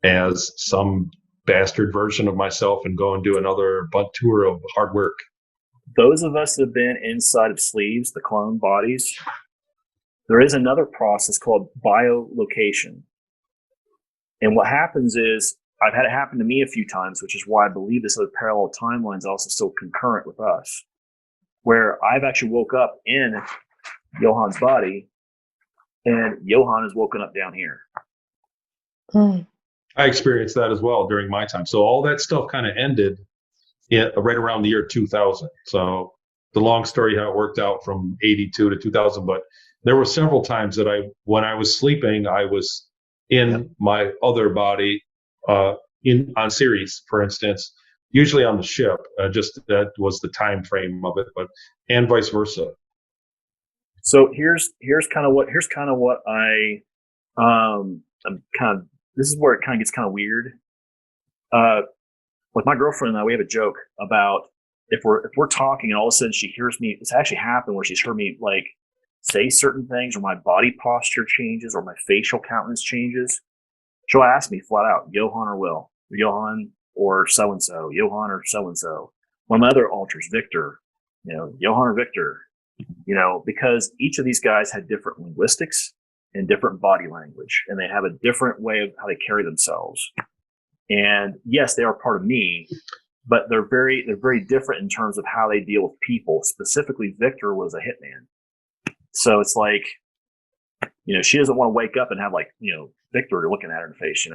S2: as some bastard version of myself and go and do another tour of hard work.
S1: Those of us that have been inside of sleeves, the clone bodies, there is another process called biolocation. And what happens is, I've had it happen to me a few times, which is why I believe this other parallel timeline is also still concurrent with us, where I've actually woke up in Johan's body and Johan is woken up down here.
S2: I experienced that as well during my time. So all that stuff kind of ended right around the year 2000. So the long story how it worked out from 82 to 2000, but there were several times that when I was sleeping, I was in my other body, on Ceres, for instance, usually on the ship. Just that was the time frame of it, and vice versa.
S1: So here's kind of what this is where it kind of gets kind of weird. With my girlfriend and I, we have a joke about if we're talking and all of a sudden she hears me. It's actually happened where she's heard me like say certain things, or my body posture changes, or my facial countenance changes. She'll ask me flat out, Johan or Will, Johan or so-and-so, Johan or so-and-so. One of my other alters, Victor, Johan or Victor, because each of these guys had different linguistics and different body language, and they have a different way of how they carry themselves. And yes, they are part of me, but they're very different in terms of how they deal with people. Specifically, Victor was a hitman. So it's like, she doesn't want to wake up and have Victor looking at her in the face,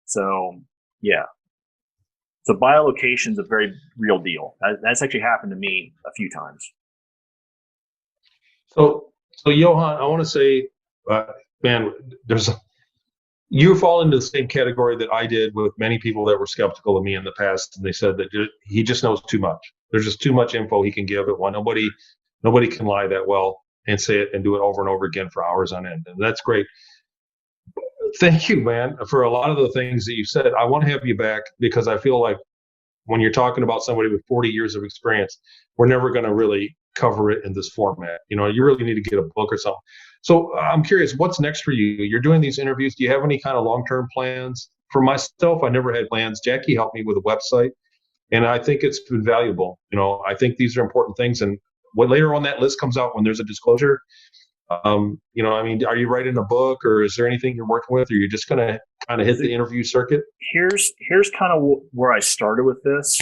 S1: So, yeah. So biolocation is a very real deal. That's actually happened to me a few times.
S2: So Johan, I want to say, man, you fall into the same category that I did with many people that were skeptical of me in the past, and they said that he just knows too much. There's just too much info he can give at one. Nobody can lie that well and say it and do it over and over again for hours on end, and that's great. Thank you, man, for a lot of the things that you said. I want to have you back because I feel like when you're talking about somebody with 40 years of experience, we're never going to really cover it in this format. You really need to get a book or something. So I'm curious, what's next for you? You're doing these interviews. Do you have any kind of long-term plans? For myself, I never had plans. Jackie helped me with a website, and I think it's been valuable. I think these are important things. And what later on that list comes out when there's a disclosure, are you writing a book, or is there anything you're working with, or you're just going to kind of hit the interview circuit?
S1: Here's kind of where I started with this.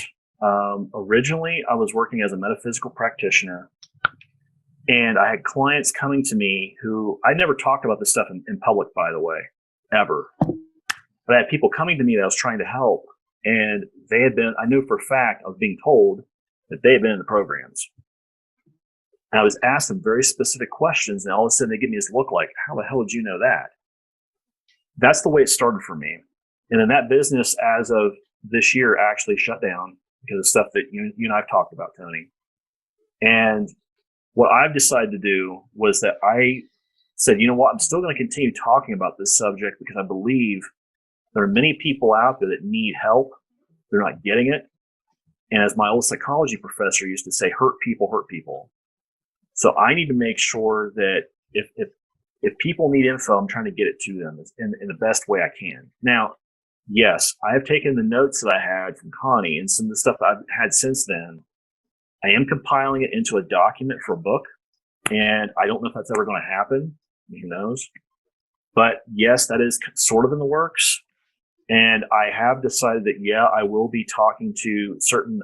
S1: Originally, I was working as a metaphysical practitioner, and I had clients coming to me who I never talked about this stuff in public, by the way, ever. But I had people coming to me that I was trying to help, and I knew for a fact, I was being told that they had been in the programs. And I was asked them very specific questions, and all of a sudden they give me this look like, how the hell did you know that? That's the way it started for me. And then that business, as of this year, actually shut down because of stuff that you and I have talked about, Tony. And what I've decided to do was that I said, you know what, I'm still going to continue talking about this subject because I believe there are many people out there that need help. They're not getting it. And as my old psychology professor used to say, hurt people hurt people. So I need to make sure that if people need info, I'm trying to get it to them in the best way I can. Now, yes, I have taken the notes that I had from Connie and some of the stuff that I've had since then. I am compiling it into a document for a book, and I don't know if that's ever going to happen. Who knows? But yes, that is sort of in the works. And I have decided that, I will be talking to certain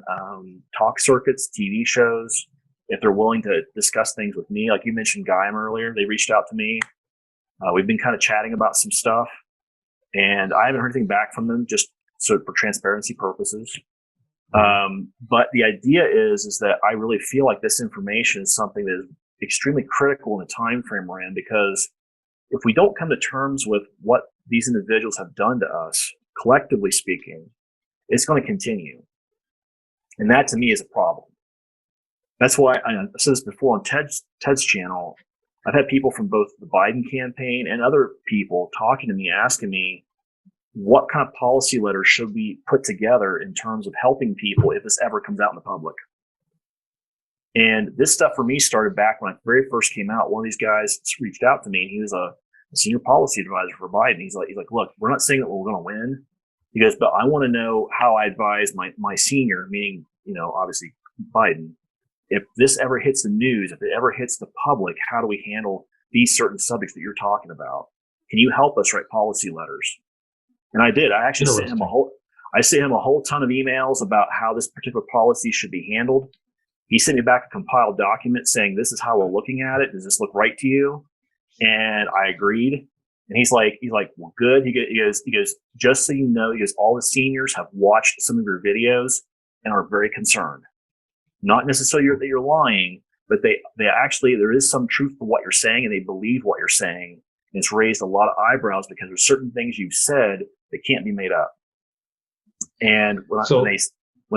S1: talk circuits, TV shows, if they're willing to discuss things with me. Like you mentioned Gaim earlier, they reached out to me. We've been kind of chatting about some stuff, and I haven't heard anything back from them, just so for transparency purposes. But the idea is that I really feel like this information is something that is extremely critical in the time frame we're in, because if we don't come to terms with what these individuals have done to us, collectively speaking, it's going to continue. And that to me is a problem. That's why I said this before on Ted's channel. I've had people from both the Biden campaign and other people talking to me, asking me, what kind of policy letters should we put together in terms of helping people if this ever comes out in the public? And this stuff for me started back when I very first came out. One of these guys reached out to me, and he was a senior policy advisor for Biden. He's like, look, we're not saying that we're going to win. He goes, but I want to know how I advise my senior, meaning, obviously Biden. If this ever hits the news, if it ever hits the public, how do we handle these certain subjects that you're talking about? Can you help us write policy letters? And I did. I actually sent him a whole ton of emails about how this particular policy should be handled. He sent me back a compiled document saying, this is how we're looking at it. Does this look right to you? And I agreed. And he's like, well, good. He goes, just so you know, all the seniors have watched some of your videos and are very concerned. Not necessarily that you're lying, but they actually, there is some truth to what you're saying, and they believe what you're saying. And it's raised a lot of eyebrows because there's certain things you've said that can't be made up. And when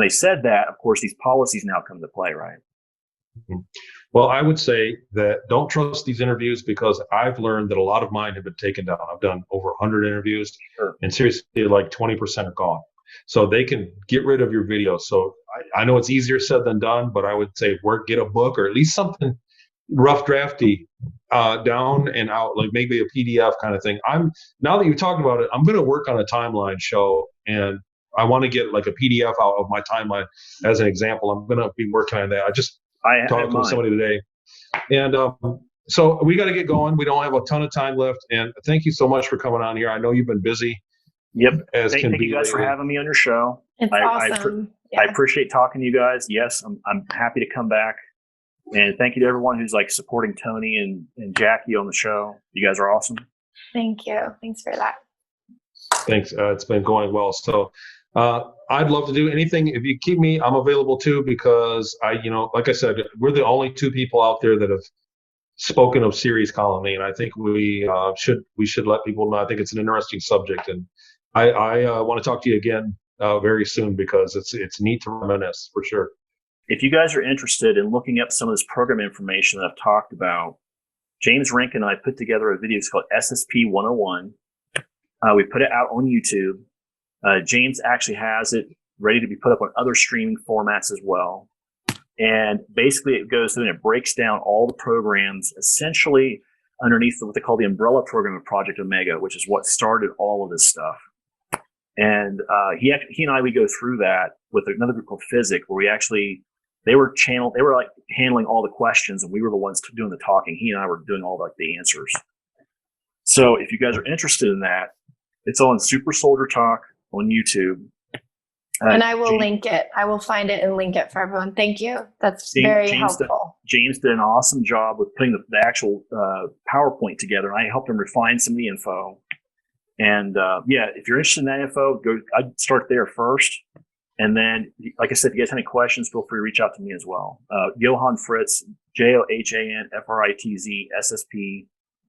S1: they said that, of course, these policies now come into play, right?
S2: Well, I would say that don't trust these interviews, because I've learned that a lot of mine have been taken down. I've done over 100 interviews, and seriously, like 20% are gone. So they can get rid of your video. So I know it's easier said than done, but I would say get a book, or at least something rough drafty down and out, like maybe a PDF kind of thing. Now that you've talked about it, I'm going to work on a timeline show, and I want to get like a PDF out of my timeline as an example. I'm going to be working on that. I talked with somebody today, and so we got to get going. We don't have a ton of time left, and thank you so much for coming on here. I know you've been busy.
S1: Yep. Thank you guys for having me on your show.
S3: It's awesome.
S1: I appreciate talking to you guys. Yes, I'm happy to come back. And thank you to everyone who's supporting Tony and Jackie on the show. You guys are awesome.
S3: Thank you. Thanks for that.
S2: Thanks. It's been going well. So I'd love to do anything. If you keep me, I'm available too, because like I said, we're the only two people out there that have spoken of Ceres colony, and I think we should let people know. I think it's an interesting subject, and I want to talk to you again very soon because it's neat to reminisce for sure.
S1: If you guys are interested in looking up some of this program information that I've talked about, James Rink and I put together a video. It's called SSP 101. We put it out on YouTube. James actually has it ready to be put up on other streaming formats as well. And basically it goes through and it breaks down all the programs essentially underneath what they call the umbrella program of Project Omega, which is what started all of this stuff. And he and I, we go through that with another group called Physic, where they were like handling all the questions and we were the ones doing the talking. He and I were doing all the answers. So if you guys are interested in that, it's on Super Soldier Talk on YouTube.
S3: And I will link it. I will find it and link it for everyone. Thank you. That's very helpful.
S1: James did an awesome job with putting the actual PowerPoint together. And I helped him refine some of the info. And if you're interested in that info, I'd start there first. And then, like I said, if you guys have any questions, feel free to reach out to me as well. Johan Fritz, JohanFritz, SSP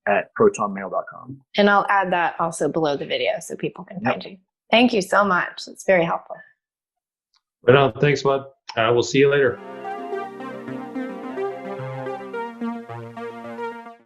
S1: @protonmail.com.
S3: And I'll add that also below the video so people can find you. Thank you so much. It's very helpful.
S2: Right on. Thanks, bud. We'll see you later.